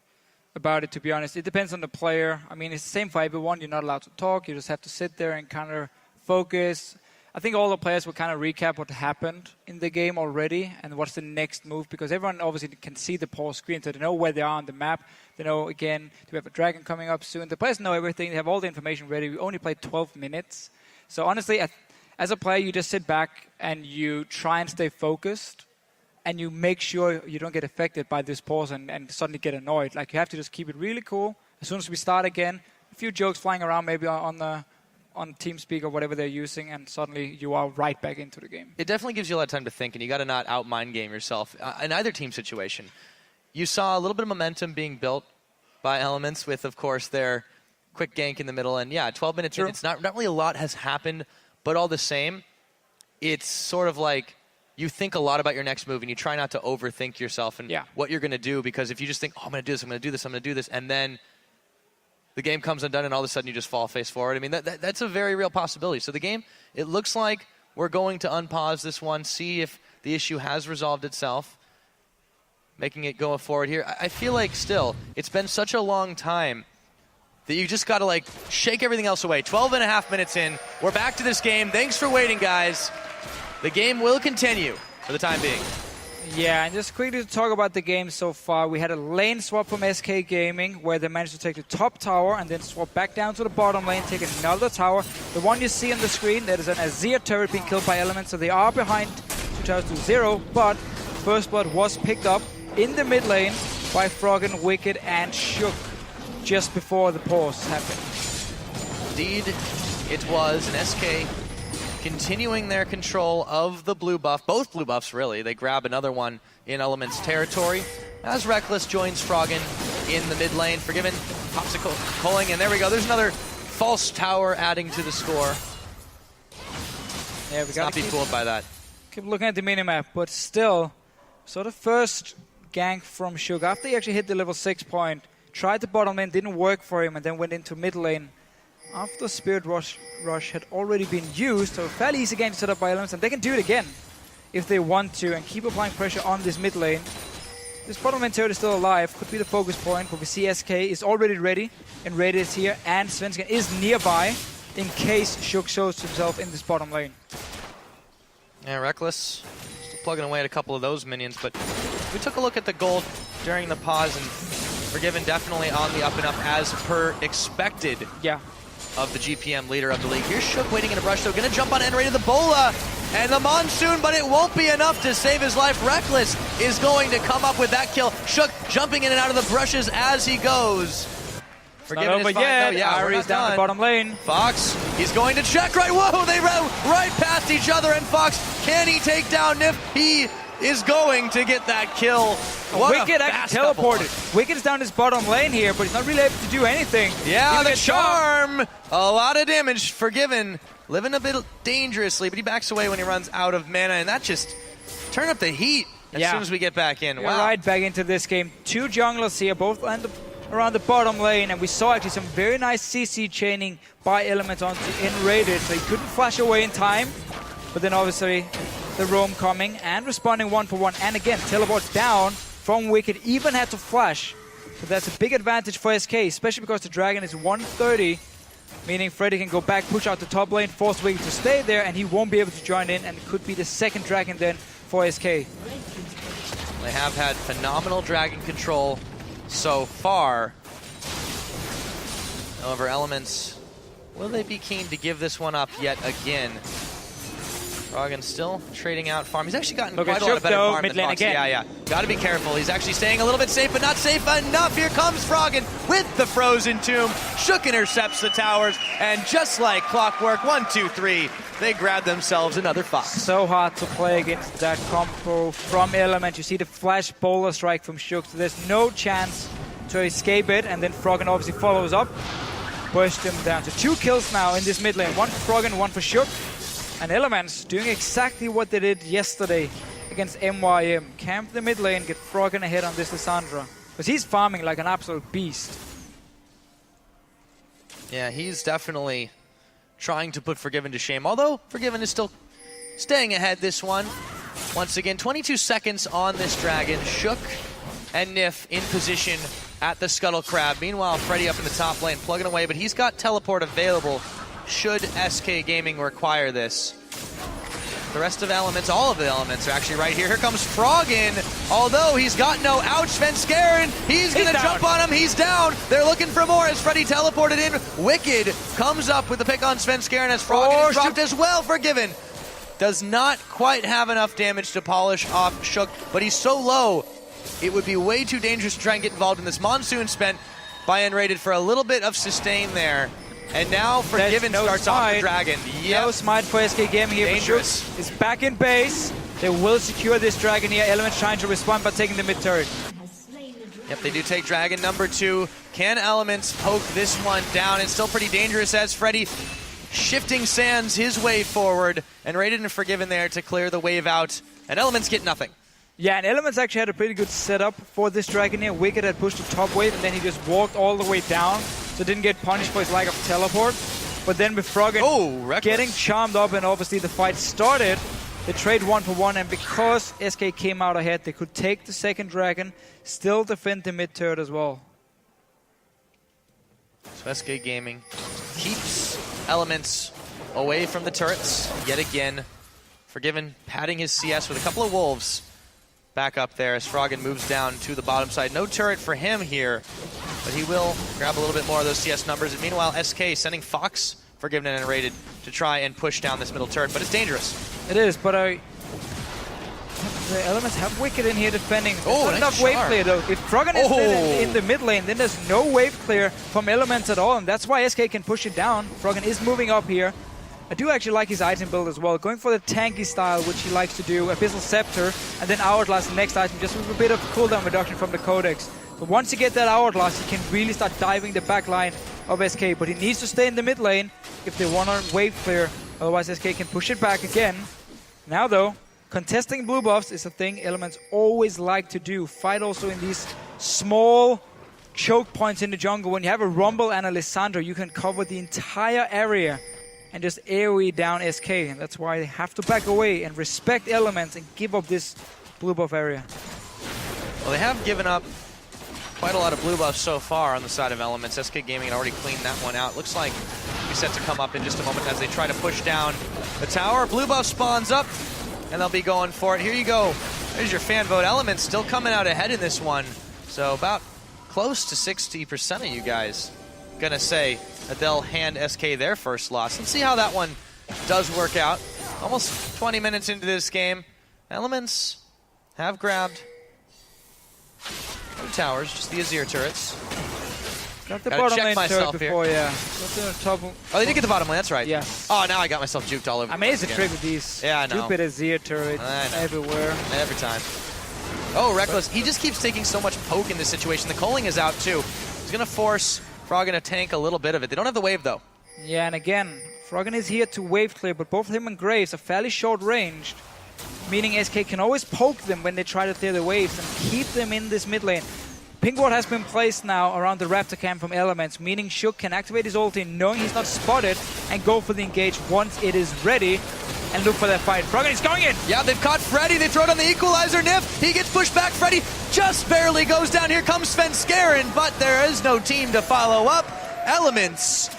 about it, to be honest. It depends on the player. I mean, it's the same for everyone. You're not allowed to talk. You just have to sit there and kind of focus. I think all the players will kind of recap what happened in the game already and what's the next move, because everyone obviously can see the pause screen, so they know where they are on the map. They know, again, do we have a dragon coming up soon? The players know everything. They have all the information ready. We only played 12 minutes. So honestly, as a player, you just sit back and you try and stay focused, and you make sure you don't get affected by this pause and suddenly get annoyed. Like, you have to just keep it really cool. As soon as we start again, a few jokes flying around maybe on TeamSpeak or whatever they're using, and suddenly you are right back into the game.
It definitely gives you a lot of time to think, and you got to not out-mind game yourself. In either team situation, you saw a little bit of momentum being built by Elements with, of course, their quick gank in the middle. And, 12 minutes in, it's not really a lot has happened, but all the same, it's sort of like you think a lot about your next move, and you try not to overthink yourself and what you're going to do, because if you just think, oh, I'm going to do this, I'm going to do this, I'm going to do this, and then the game comes undone and all of a sudden you just fall face forward. I mean, that's a very real possibility. So the game, it looks like we're going to unpause this one, see if the issue has resolved itself, making it go forward here. I feel like still, it's been such a long time that you just got to shake everything else away. 12 and a half minutes in, we're back to this game. Thanks for waiting, guys. The game will continue for the time being.
Yeah, and just quickly to talk about the game so far, we had a lane swap from SK Gaming where they managed to take the top tower and then swap back down to the bottom lane, take another tower. The one you see on the screen, that is an Azir turret being killed by Elements, so they are behind 2 towers to 0, but first blood was picked up in the mid lane by Froggen, Wicked, and Shook just before the pause happened.
Indeed, it was an SK continuing their control of the blue buff. Both blue buffs, really. They grab another one in Element's territory. As Reckless joins Froggen in the mid lane. Forgiven, popsicle-calling, and there we go. There's another false tower adding to the score.
Yeah, we got
not be fooled by that.
Keep looking at the minimap, but still, so the first gank from Shook, after he actually hit the level 6 point, tried the bottom lane, didn't work for him, and then went into mid lane. After Spirit Rush had already been used, so a fairly easy game to set up by Elements, and they can do it again if they want to and keep applying pressure on this mid lane. This bottom lane turret is still alive, could be the focus point, but we see SK is already ready, and Raid is here, and Svensson is nearby in case Shook shows himself in this bottom lane.
Yeah, Reckless still plugging away at a couple of those minions, but we took a look at the gold during the pause, and Forgiven definitely on the up and up as per expected.
Yeah.
Of the GPM leader of the league. Here's Shook waiting in a brush, though. Going to jump on N-Ray to the Bola and the Monsoon, but it won't be enough to save his life. Reckless is going to come up with that kill. Shook jumping in and out of the brushes as he goes.
Forgiven is fine. Yeah, Ari's down the bottom lane.
Fox, he's going to check right. Whoa, they ran right past each other, and Fox, can he take down Nif? He is going to get that kill.
Wicked actually teleported. Wicked is down his bottom lane here, but he's not really able to do anything.
Yeah, the charm. A lot of damage. Forgiven. Living a bit dangerously, but he backs away when he runs out of mana, and that just turn up the heat as soon as we get back in.
Wow. Right back into this game. 2 junglers here, both around the bottom lane, and we saw actually some very nice CC chaining by Elements onto Enraided, so he couldn't flash away in time, but then obviously the roam coming and responding 1-for-1, and again teleport down from Wicked, even had to flash, so that's a big advantage for SK, especially because the dragon is 130, meaning Freddy can go back, push out the top lane, force Wicked to stay there, and he won't be able to join in, and it could be the second dragon then for SK.
They have had phenomenal dragon control so far. However, Elements, will they be keen to give this one up yet again? Froggen still trading out farm. He's actually gotten quite a lot of better farm than Fox. Yeah. Got to be careful. He's actually staying a little bit safe, but not safe enough. Here comes Froggen with the Frozen Tomb. Shook intercepts the towers, and just like clockwork, 1, 2, 3, they grab themselves another Fox.
So hard to play against that combo from Element. You see the flash bowler strike from Shook, so there's no chance to escape it, and then Froggen obviously follows up. Pushed him down to 2 kills now in this mid lane. 1 for Froggen, 1 for Shook. And Elements doing exactly what they did yesterday against MYM. Camp the mid lane, get Froggen ahead on this Lissandra. Because he's farming like an absolute beast.
Yeah, he's definitely trying to put Forgiven to shame. Although Forgiven is still staying ahead this one. Once again, 22 seconds on this Dragon. Shook and Nif in position at the Scuttle Crab. Meanwhile, Freddy up in the top lane, plugging away, but he's got teleport available should SK Gaming require this. The rest of Elements, all of the Elements are actually right here. Here comes Froggen, although he's got no ouch. Svenskeren, he's gonna jump on him, he's down. They're looking for more as Freddy teleported in. Wicked comes up with the pick on Svenskeren as Froggen is dropped as well. Forgiven does not quite have enough damage to polish off Shook, but he's so low, it would be way too dangerous to try and get involved in this. Monsoon spent by Unrated for a little bit of sustain there. And now Forgiven starts off the Dragon.
No smite for SK Gaming here.
Dangerous.
Is back in base. They will secure this Dragon here. Elements trying to respond by taking the mid turret.
Yep, they do take Dragon number 2. Can Elements poke this one down? It's still pretty dangerous as Freddy shifting sands his way forward. And Rated and Forgiven there to clear the wave out. And Elements get nothing.
Yeah, and Elements actually had a pretty good setup for this Dragon here. Wicked had pushed the top wave, and then he just walked all the way down, so didn't get punished for his lack of teleport. But then with Froggen getting charmed up, and obviously the fight started, they trade 1 for 1, and because SK came out ahead, they could take the second Dragon, still defend the mid turret as well.
So SK Gaming keeps Elements away from the turrets yet again. Forgiven padding his CS with a couple of wolves back up there as Froggen moves down to the bottom side. No turret for him here, but he will grab a little bit more of those CS numbers. And meanwhile, SK sending Fox, Forgiven and Rated, to try and push down this middle turret, but it's dangerous.
It is, but the Elements have Wicked in here defending.
Oh,
not enough wave clear though. If Froggen is in the mid lane, then there's no wave clear from Elements at all, and that's why SK can push it down. Froggen is moving up here. I do actually like his item build as well, going for the tanky style, which he likes to do, Abyssal Scepter, and then Hourglass the next item, just with a bit of cooldown reduction from the Codex. But once you get that Hourglass, he can really start diving the back line of SK, but he needs to stay in the mid lane if they want to wave clear, otherwise SK can push it back again. Now though, contesting blue buffs is a thing Elements always like to do. Fight also in these small choke points in the jungle. When you have a Rumble and a Lissandra, you can cover the entire area and just AoE down SK, and that's why they have to back away and respect Elements and give up this blue buff area.
Well, they have given up quite a lot of blue buffs so far on the side of Elements. SK Gaming had already cleaned that one out. Looks like he's set to come up in just a moment as they try to push down the tower. Blue buff spawns up, and they'll be going for it. Here you go. There's your fan vote. Elements still coming out ahead in this one. So about close to 60% of you guys gonna say that they'll hand SK their first loss. Let's see how that one does work out. Almost 20 minutes into this game, Elements have grabbed no towers, just the Azir turrets.
Got the
Gotta
bottom
check
lane
myself
turret
here.
before, yeah. Got the top.
Oh, they did get the bottom lane, that's right.
Yes.
Oh, now I got myself juked all over.
I mean, it's a
again.
trick with these
Yeah, I know.
stupid Azir turrets
I know.
everywhere.
Every time. Oh, Reckless. He just keeps taking so much poke in this situation. The culling is out, too. He's going to force Froggen to tank a little bit of it. They don't have the wave, though.
Yeah, and again, Froggen is here to wave clear, but both him and Graves are fairly short-ranged, meaning SK can always poke them when they try to clear the waves and keep them in this mid lane. Pink ward has been placed now around the Raptor camp from Elements, meaning Shook can activate his ulti knowing he's not spotted and go for the engage once it is ready and look for that fight. Froggen is going in!
Yeah, they've caught Freddy. They throw it on the equalizer. Nif, he gets pushed back. Freddy just barely goes down. Here comes Svenskeren, but there is no team to follow up. Elements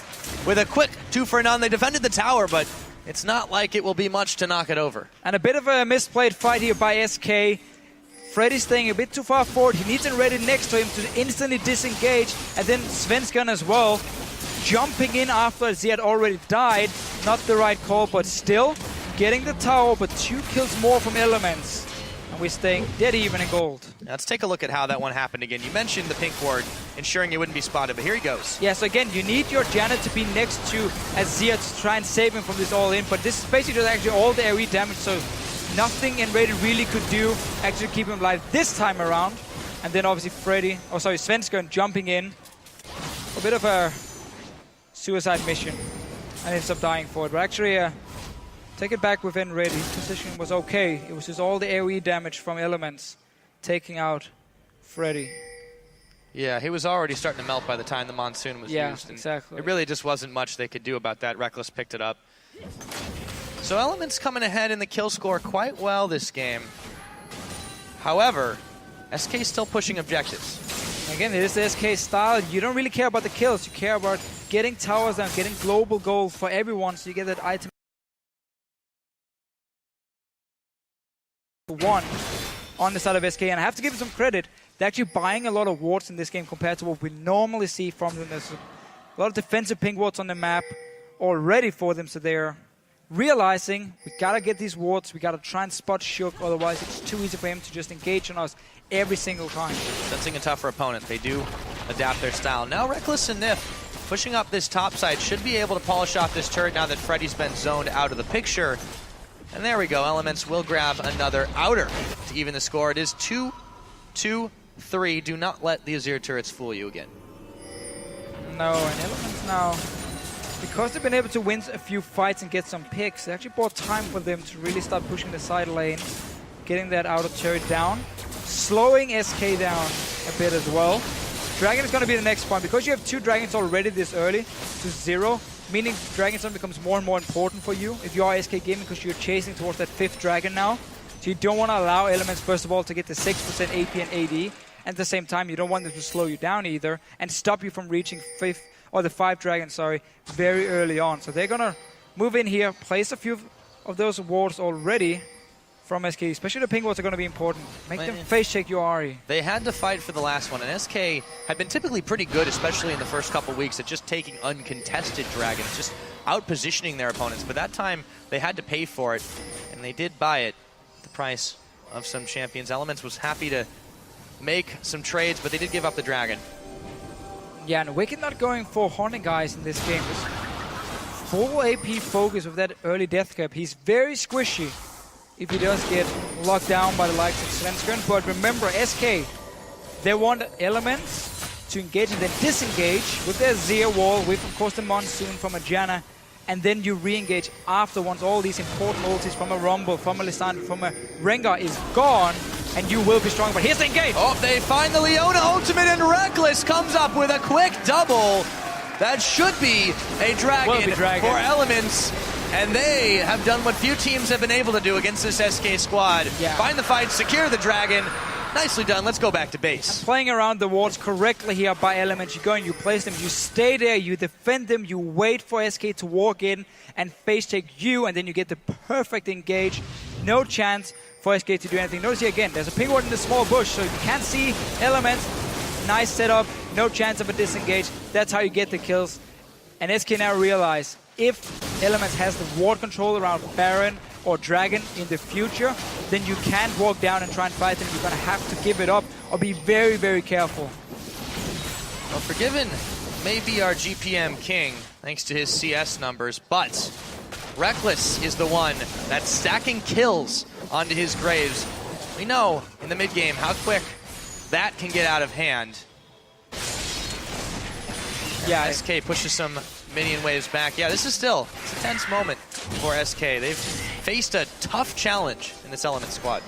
with a quick 2 for none. They defended the tower, but it's not like it will be much to knock it over.
And a bit of a misplayed fight here by SK. Freddy's staying a bit too far forward. He needs Unrated next to him to instantly disengage. And then Svenskeren as well, jumping in after he had already died. Not the right call, but still getting the tower, but 2 kills more from Elements. And we're staying dead even in gold.
Now, let's take a look at how that one happened again. You mentioned the pink ward, ensuring it wouldn't be spotted, but here he goes.
Yeah, so again, you need your Janet to be next to Azir to try and save him from this all-in, but this is basically just actually all the AoE damage, so nothing Unrated really could do actually keep him alive this time around. And then obviously Svenskeren jumping in. A bit of a suicide mission. And ends up dying for it. But actually, take it back within ready. Position was okay. It was just all the AoE damage from Elements taking out Freddy.
Yeah, he was already starting to melt by the time the Monsoon was used.
Exactly.
It really just wasn't much they could do about that. Reckless picked it up. So Elements coming ahead in the kill score quite well this game. However, SK still pushing objectives.
Again, it is the SK style. You don't really care about the kills. You care about getting towers down, getting global gold for everyone so you get that item. One on the side of SK, and I have to give them some credit. They're actually buying a lot of wards in this game compared to what we normally see from them. There's a lot of defensive ping wards on the map already for them, so they're realizing we gotta get these wards, we gotta try and spot Shook, otherwise it's too easy for him to just engage on us every single time.
Sensing a tougher opponent, they do adapt their style. Now Reckless and Nif pushing up this top side should be able to polish off this turret now that Freddy's been zoned out of the picture. And there we go, Elements will grab another outer to even the score. It is 2-2-3. Do not let the Azir turrets fool you again.
No, and Elements now, because they've been able to win a few fights and get some picks, it actually bought time for them to really start pushing the side lane, getting that outer turret down, slowing SK down a bit as well. Dragon is going to be the next point. Because you have 2 dragons already this early to 0, meaning Dragon Zone becomes more and more important for you if you are SK Gaming, because you're chasing towards that 5th dragon now. So you don't want to allow Elements, first of all, to get the 6% AP and AD. And at the same time, you don't want them to slow you down either and stop you from reaching the 5th dragon, very early on. So they're going to move in here, place a few of those wards already from SK. Especially the ping wards are going to be important. Make them face check your Ahri.
They had to fight for the last one, and SK had been typically pretty good, especially in the first couple weeks, at just taking uncontested dragons, just out-positioning their opponents. But that time, they had to pay for it, and they did buy it at the price of some champions. Elements was happy to make some trades, but they did give up the dragon.
Yeah, and Wicked not going for Haunting Guys in this game. Just full AP focus with that early death cap. He's very squishy if he does get locked down by the likes of Svenskeren. But remember, SK, they want Elements to engage and then disengage with their Zia wall, with of course the Monsoon from a Janna, and then you re-engage after once all these important ultis from a Rumble, from a Lissandra, from a Rengar is gone, and you will be strong. But here's the engage!
Oh, they find the Leona ultimate, and Reckless comes up with a quick double. That should be a dragon for Elements. And they have done what few teams have been able to do against this SK squad.
Yeah.
Find the fight, secure the dragon. Nicely done. Let's go back to base.
Playing around the wards correctly here by Elements. You go and you place them, you stay there, you defend them, you wait for SK to walk in and face take you, and then you get the perfect engage. No chance for SK to do anything. Notice here again, there's a ping ward in the small bush, so you can't see Elements. Nice setup, no chance of a disengage. That's how you get the kills. And SK now realize if Elements has the ward control around Baron or Dragon in the future, then you can't walk down and try and fight them. You're going to have to give it up or be very, very careful.
Well, Forgiven may be our GPM king, thanks to his CS numbers, but Reckless is the one that's stacking kills onto his graves. We know in the mid-game how quick that can get out of hand.
Yeah,
SK pushes some minion waves back. Yeah, this is still a tense moment for SK. They've faced a tough challenge in this Element squad.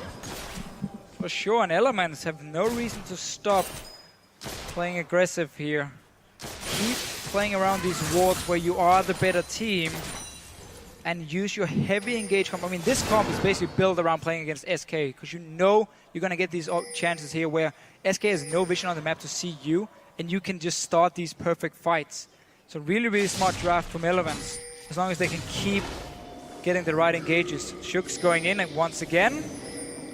For sure, and Elements have no reason to stop playing aggressive here. Keep playing around these wards where you are the better team and use your heavy engage comp. I mean, this comp is basically built around playing against SK, because you know you're going to get these chances here where SK has no vision on the map to see you, and you can just start these perfect fights. So really, really smart draft from Elements, as long as they can keep getting the right engages. Shook's going in, and once again,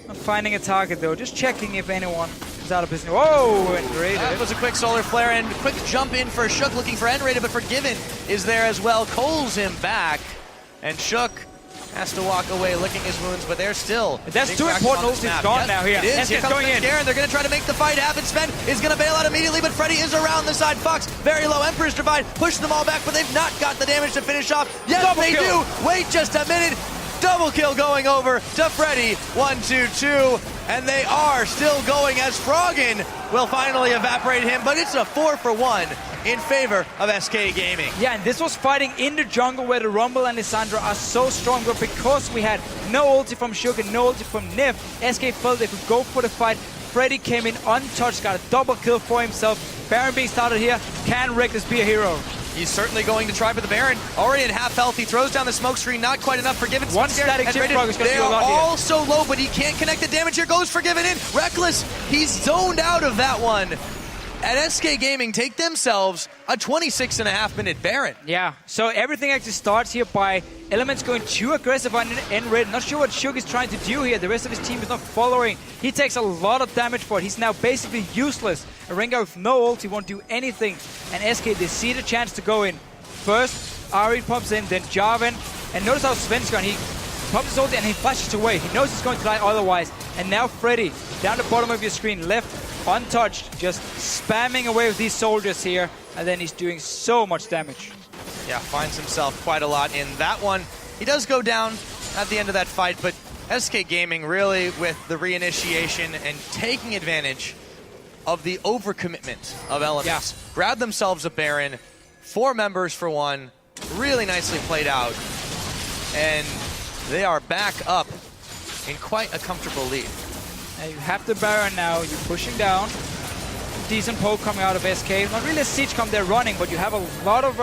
not finding a target though, just checking if anyone is out of business. Whoa, and raided.
That was a quick solar flare and quick jump in for Shook, looking for N-rated, but Forgiven is there as well. Coles him back, and Shook has to walk away licking his wounds, but they're still...
That's two important ultis gone now here.
It is. Here comes the scare, and they're going to try to make the fight happen. Sven is going to bail out immediately, but Freddy is around the side. Fox, very low. Emperor's Divide, push them all back, but they've not got the damage to finish off. Yes,
Double
kill. Do. Wait just a minute. Double kill going over to Freddy. 1-2-2. And they are still going as Froggen will finally evaporate him, but it's a 4-for-1 in favor of SK Gaming.
Yeah, and this was fighting in the jungle where the Rumble and Lissandra are so strong, but because we had no ulti from Shook and no ulti from Nif, SK felt they could go for the fight. Freddy came in untouched, got a double kill for himself. Baron being started here. Can Reckless be a hero?
He's certainly going to try for the Baron. Already at half health, he throws down the smoke screen. Not quite enough for Given.
One static chip frog is going to
They
do a
are
lot here.
all so low, but he can't connect the damage. Here goes for Given in. Reckless, he's zoned out of that one. At SK Gaming, take themselves a 26.5-minute Baron.
Yeah, so everything actually starts here by Elements going too aggressive on end red. Not sure what Shook is trying to do here. The rest of his team is not following. He takes a lot of damage for it. He's now basically useless. A Rengar with no ult, he won't do anything. And SK, they see the chance to go in. First, Ari pops in, then Jarvan. And notice how Svenskeren, he pops his ulti and he flashes away. He knows he's going to die otherwise. And now Freddy, down the bottom of your screen, left untouched, just spamming away with these soldiers here. And then he's doing so much damage.
Yeah, finds himself quite a lot in that one. He does go down at the end of that fight, but SK Gaming really with the reinitiation and taking advantage of the overcommitment of Elements.
Yeah.
Grab themselves a Baron, 4 members for 1, really nicely played out. And they are back up in quite a comfortable lead.
Now you have the Baron now, you're pushing down. Decent poke coming out of SK. Not really a siege comp they're running, but you have a lot of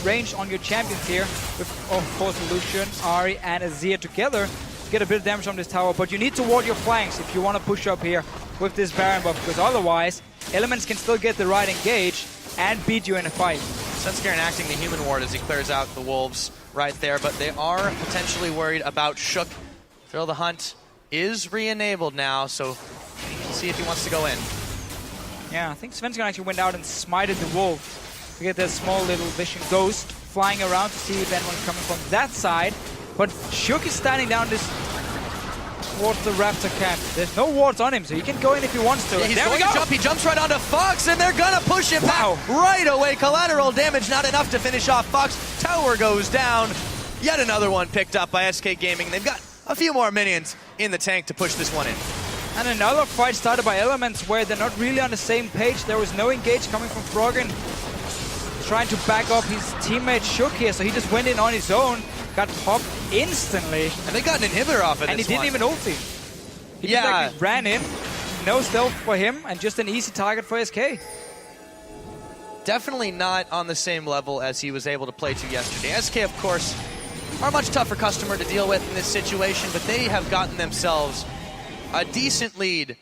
range on your champions here. With, of course, Lucian, Ari, and Azir together to get a bit of damage on this tower. But you need to ward your flanks if you want to push up here with this Baron buff, because otherwise, Elements can still get the right engage and beat you in a fight.
Svenskeren acting the human ward as he clears out the wolves right there, but they are potentially worried about Shook. Thrill the Hunt is re-enabled now, so we'll see if he wants to go in.
Yeah, I think Svenskeren actually went out and smited the wolf to get that small little vision ghost flying around to see if anyone's coming from that side. But Shook is standing down this towards the Raptor camp. There's no wards on him, so he can go in if he wants to.
Yeah, he's
there
going
we go.
to jump. He jumps right onto Fox, and they're going to push him back right away. Collateral damage, not enough to finish off Fox. Tower goes down. Yet another one picked up by SK Gaming. They've got a few more minions in the tank to push this one in.
And another fight started by Elements where they're not really on the same page. There was no engage coming from Froggen. Trying to back up his teammate Shook here, so he just went in on his own. Got popped instantly.
And they got an inhibitor off of this
And he didn't even ulti. He just like ran in. No stealth for him, and just an easy target for SK.
Definitely not on the same level as he was able to play to yesterday. SK, of course, are a much tougher customer to deal with in this situation, but they have gotten themselves a decent lead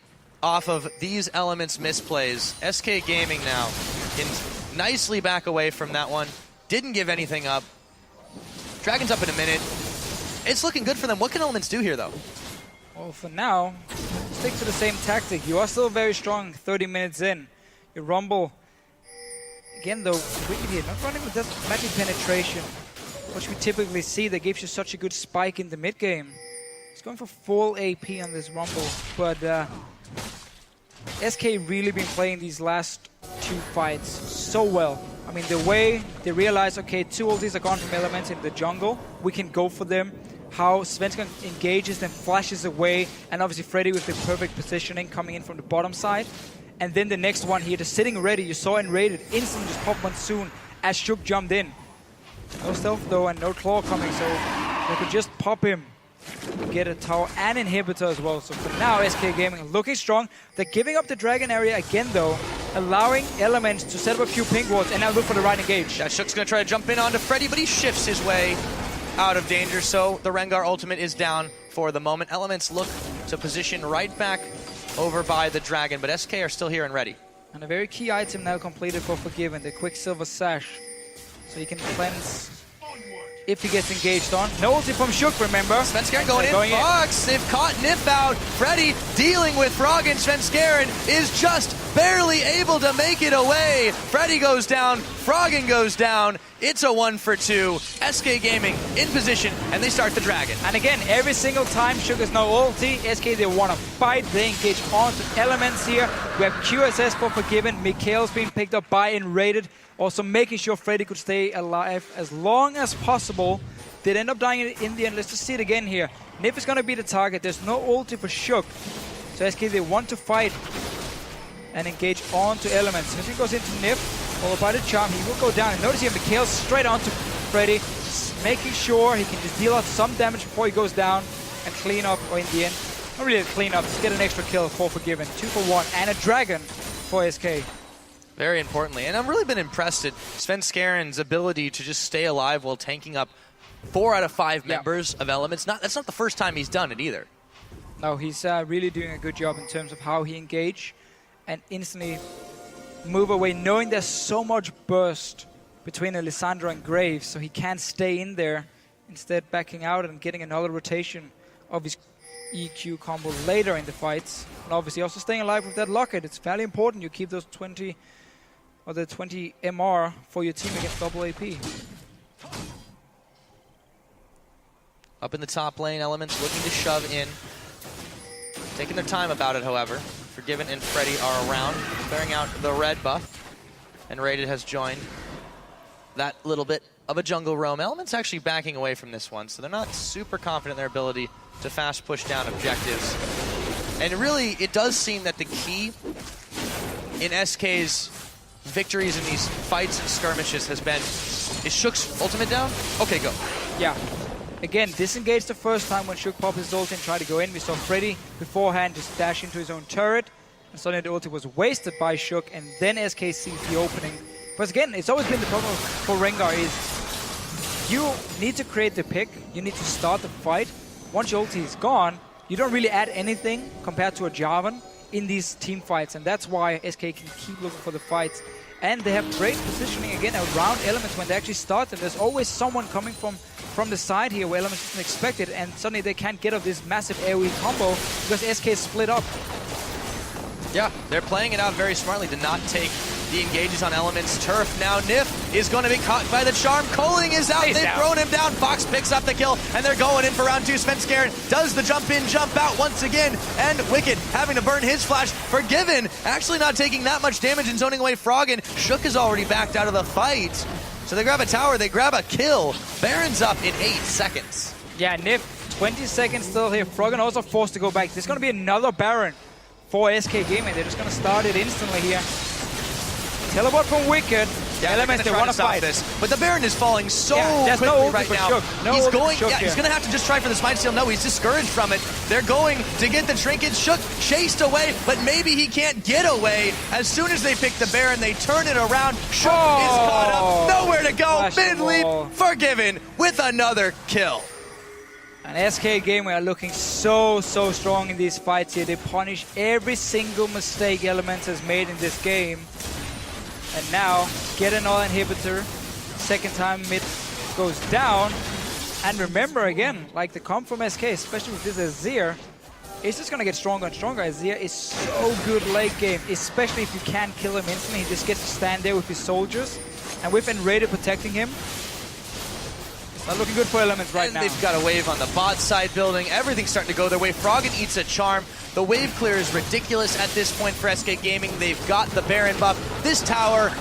off of these Elements misplays. SK Gaming now can nicely back away from that one. Didn't give anything up. Dragon's up in a minute. It's looking good for them. What can Elements do here, though?
Well, for now, stick to the same tactic. You are still very strong 30 minutes in. Your Rumble, again though, wicked here, not running with that magic penetration, which we typically see that gives you such a good spike in the mid game. He's going for full AP on this Rumble, but SK really been playing these last 2 fights so well. I mean, the way they realize, okay, 2 ultis are gone from Elements in the jungle, we can go for them. How Svenskeren engages and flashes away, and obviously Freddy with the perfect positioning coming in from the bottom side. And then the next one here, just sitting ready, you saw Enrated, instantly just pop Monsoon as Shook jumped in. No stealth though, and no claw coming, so they could just pop him. Get a tower and inhibitor as well. So for now, SK Gaming looking strong. They're giving up the dragon area again though, allowing Elements to set up a few ping wards and now look for the right engage.
Yeah, Shook's going to try to jump in onto Freddy, but he shifts his way out of danger, so the Rengar ultimate is down for the moment. Elements look to position right back over by the dragon, but SK are still here and ready.
And a very key item now completed for Forgiven, the Quicksilver Sash. So he can cleanse if he gets engaged on. No ulti from Shook, remember?
Svenskeren going in. Fox, they've caught Nif out. Freddy dealing with Froggen. Svenskeren is just barely able to make it away. Freddy goes down. Froggen goes down. It's a 1-for-2. SK Gaming in position, and they start the dragon.
And again, every single time Shook has no ulti, SK, they want to fight. They engage onto Elements here. We have QSS for Forgiven. Mikhail's being picked up by Enrated. Also making sure Freddy could stay alive as long as possible. did end up dying in the end. Let's just see it again here. Nif is going to be the target. There's no ulti for Shook. So SK, they want to fight and engage onto Elements. If he goes into Nif, followed by the Charm, he will go down. And notice here, Mikhail straight onto Freddy, making sure he can just deal out some damage before he goes down and clean up, or in the end, not really a clean up, just get an extra kill for Forgiven. 2 for 1, and a Dragon for SK.
Very importantly. And I've really been impressed at Svenskaren's ability to just stay alive while tanking up 4 out of 5 members of Elements. That's not the first time he's done it either.
No, he's really doing a good job in terms of how he engage and instantly move away, knowing there's so much burst between Alessandro and Graves, so he can't stay in there, instead backing out and getting another rotation of his EQ combo later in the fights. And obviously also staying alive with that locket. It's fairly important you keep those 20 or the 20 MR for your team against double AP.
Up in the top lane, Elements looking to shove in. Taking their time about it, however. Forgiven and Freddy are around, clearing out the red buff. And Rated has joined that little bit of a jungle roam. Elements actually backing away from this one, so they're not super confident in their ability to fast push down objectives. And really, it does seem that the key in SK's victories in these fights and skirmishes has been, is Shook's ultimate down? Okay, go.
Yeah. Again, disengaged the first time when Shook popped his ult and tried to go in. We saw Freddy beforehand just dash into his own turret. And suddenly the ulti was wasted by Shook, and then SK sees the opening. But again, it's always been the problem for Rengar is you need to create the pick, you need to start the fight. Once your ulti is gone, you don't really add anything compared to a Jarvan in these team fights, and that's why SK can keep looking for the fights. And they have great positioning again around Elements when they actually start them. There's always someone coming from the side here where Elements isn't expected, and suddenly they can't get off this massive AoE combo because SK is split up.
Yeah, they're playing it out very smartly to not take the engages on Elements. Turf now. Nif is going to be caught by the Charm. Coling is out. They've thrown him down. Fox picks up the kill, and they're going in for round 2. Svenskeren does the jump in, jump out once again, and Wicked having to burn his flash. Forgiven actually not taking that much damage and zoning away Froggen. Shook is already backed out of the fight. So they grab a tower, they grab a kill. Baron's up in 8 seconds.
Yeah, Nif, 20 seconds still here. Froggen also forced to go back. There's going to be another Baron for SK Gaming. They're just going to start it instantly here. Teleport from Wicked.
Yeah,
Elements, they want to fight
this. But the Baron is falling so
there's
quickly
no
right now. He's going to have to just try for the Smite Steal. No, he's discouraged from it. They're going to get the trinket. Shook chased away, but maybe he can't get away. As soon as they pick the Baron, they turn it around. Shook is caught up. Nowhere to go. Mid leap. Forgiven with another kill.
And SK Gaming are looking so strong in these fights here. They punish every single mistake Elements has made in this game. And now, get another inhibitor. Second time mid goes down. And remember again, like the comp from SK, especially with this Azir, it's just going to get stronger and stronger. Azir is so good late game, especially if you can't kill him instantly. He just gets to stand there with his soldiers. And with Enraided protecting him, not looking good for Elements right now.
They've got a wave on the bot side building. Everything's starting to go their way. Froggen eats a charm. The wave clear is ridiculous at this point for SK Gaming. They've got the Baron buff. This tower,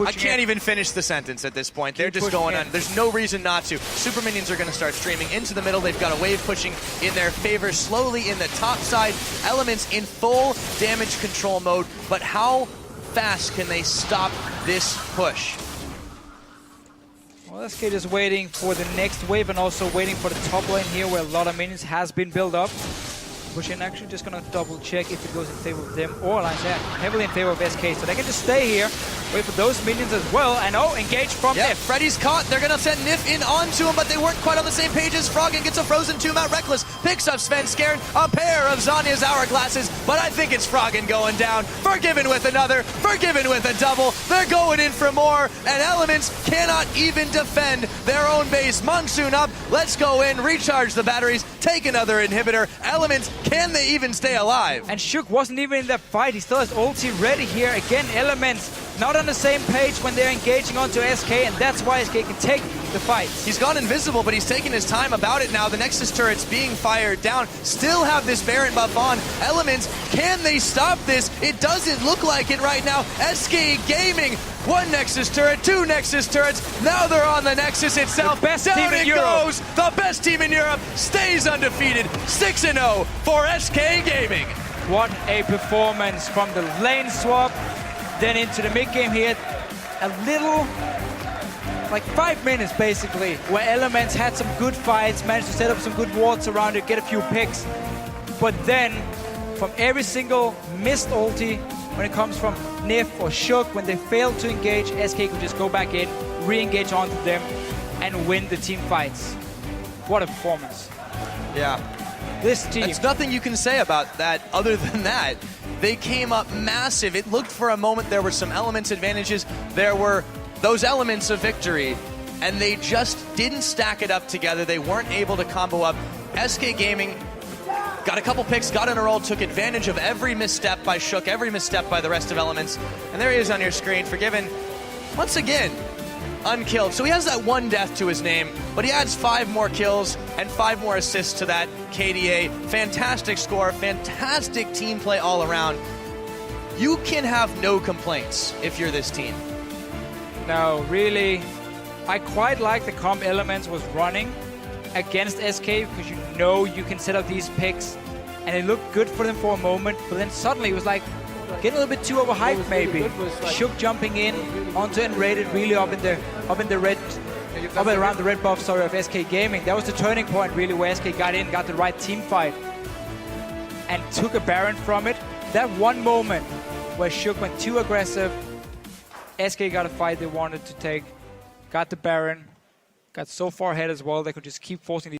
I can't even finish the sentence at this point. They're just going on. There's no reason not to. Super minions are going to start streaming into the middle. They've got a wave pushing in their favor. Slowly in the top side. Elements in full damage control mode. But how fast can they stop this push?
Well, SK just waiting for the next wave and also waiting for the top lane here where a lot of minions has been built up. Pushing actually just going to double check if it goes in favor of them or Alliance. Yeah, heavily in favor of SK. So they can just stay here, wait for those minions as well. And engage from Nif.
Freddy's caught. They're going to send Nif in onto him, but they weren't quite on the same page as Froggen. Gets a frozen tomb out. Reckless picks up Svenskeren. A pair of Zanya's hourglasses, but I think it's Froggen going down. Forgiven with another. Forgiven with a double. They're going in for more, and Elements cannot even defend their own base. Monsoon up. Let's go in, recharge the batteries, take another inhibitor. Elements, can they even stay alive?
And Shook wasn't even in that fight. He still has ulti ready here. Again, Elements not on the same page when they're engaging onto SK, and that's why SK can take the fights.
He's gone invisible, but he's taking his time about it now. The Nexus turret's being fired down. Still have this Baron buff on. Elements, can they stop this? It doesn't look like it right now. SK Gaming, 1 Nexus turret, 2 Nexus turrets. Now they're on the Nexus itself.
The best
down
team in
it
Europe.
goes. The best team in Europe stays undefeated. 6-0 for SK Gaming.
What a performance from the lane swap. Then into the mid game here. A little, like 5 minutes basically, where Elements had some good fights, managed to set up some good wards around it, get a few picks. But then, from every single missed ulti, when it comes from Nif or Shook, when they failed to engage, SK could just go back in, re-engage onto them, and win the team fights. What a performance.
Yeah.
This team.
There's nothing you can say about that other than that. They came up massive. It looked for a moment there were some Elements advantages. There were those elements of victory, and they just didn't stack it up together. They weren't able to combo up. SK Gaming got a couple picks, got in a roll, took advantage of every misstep by Shook, every misstep by the rest of Elements. And there he is on your screen, Forgiven, once again, unkilled. So he has that 1 death to his name, but he adds 5 more kills and 5 more assists to that KDA. Fantastic score, fantastic team play all around. You can have no complaints if you're this team.
No, really, I quite like the comp Elements was running against SK because you know you can set up these picks and it looked good for them for a moment, but then suddenly it was like getting a little bit too overhyped maybe. Shook jumping in onto Enrated really up in the red, up around the red buff, sorry, of SK Gaming. That was the turning point really where SK got in, got the right team fight and took a Baron from it. That one moment where Shook went too aggressive, SK got a fight they wanted to take, got the Baron, got so far ahead as well they could just keep forcing these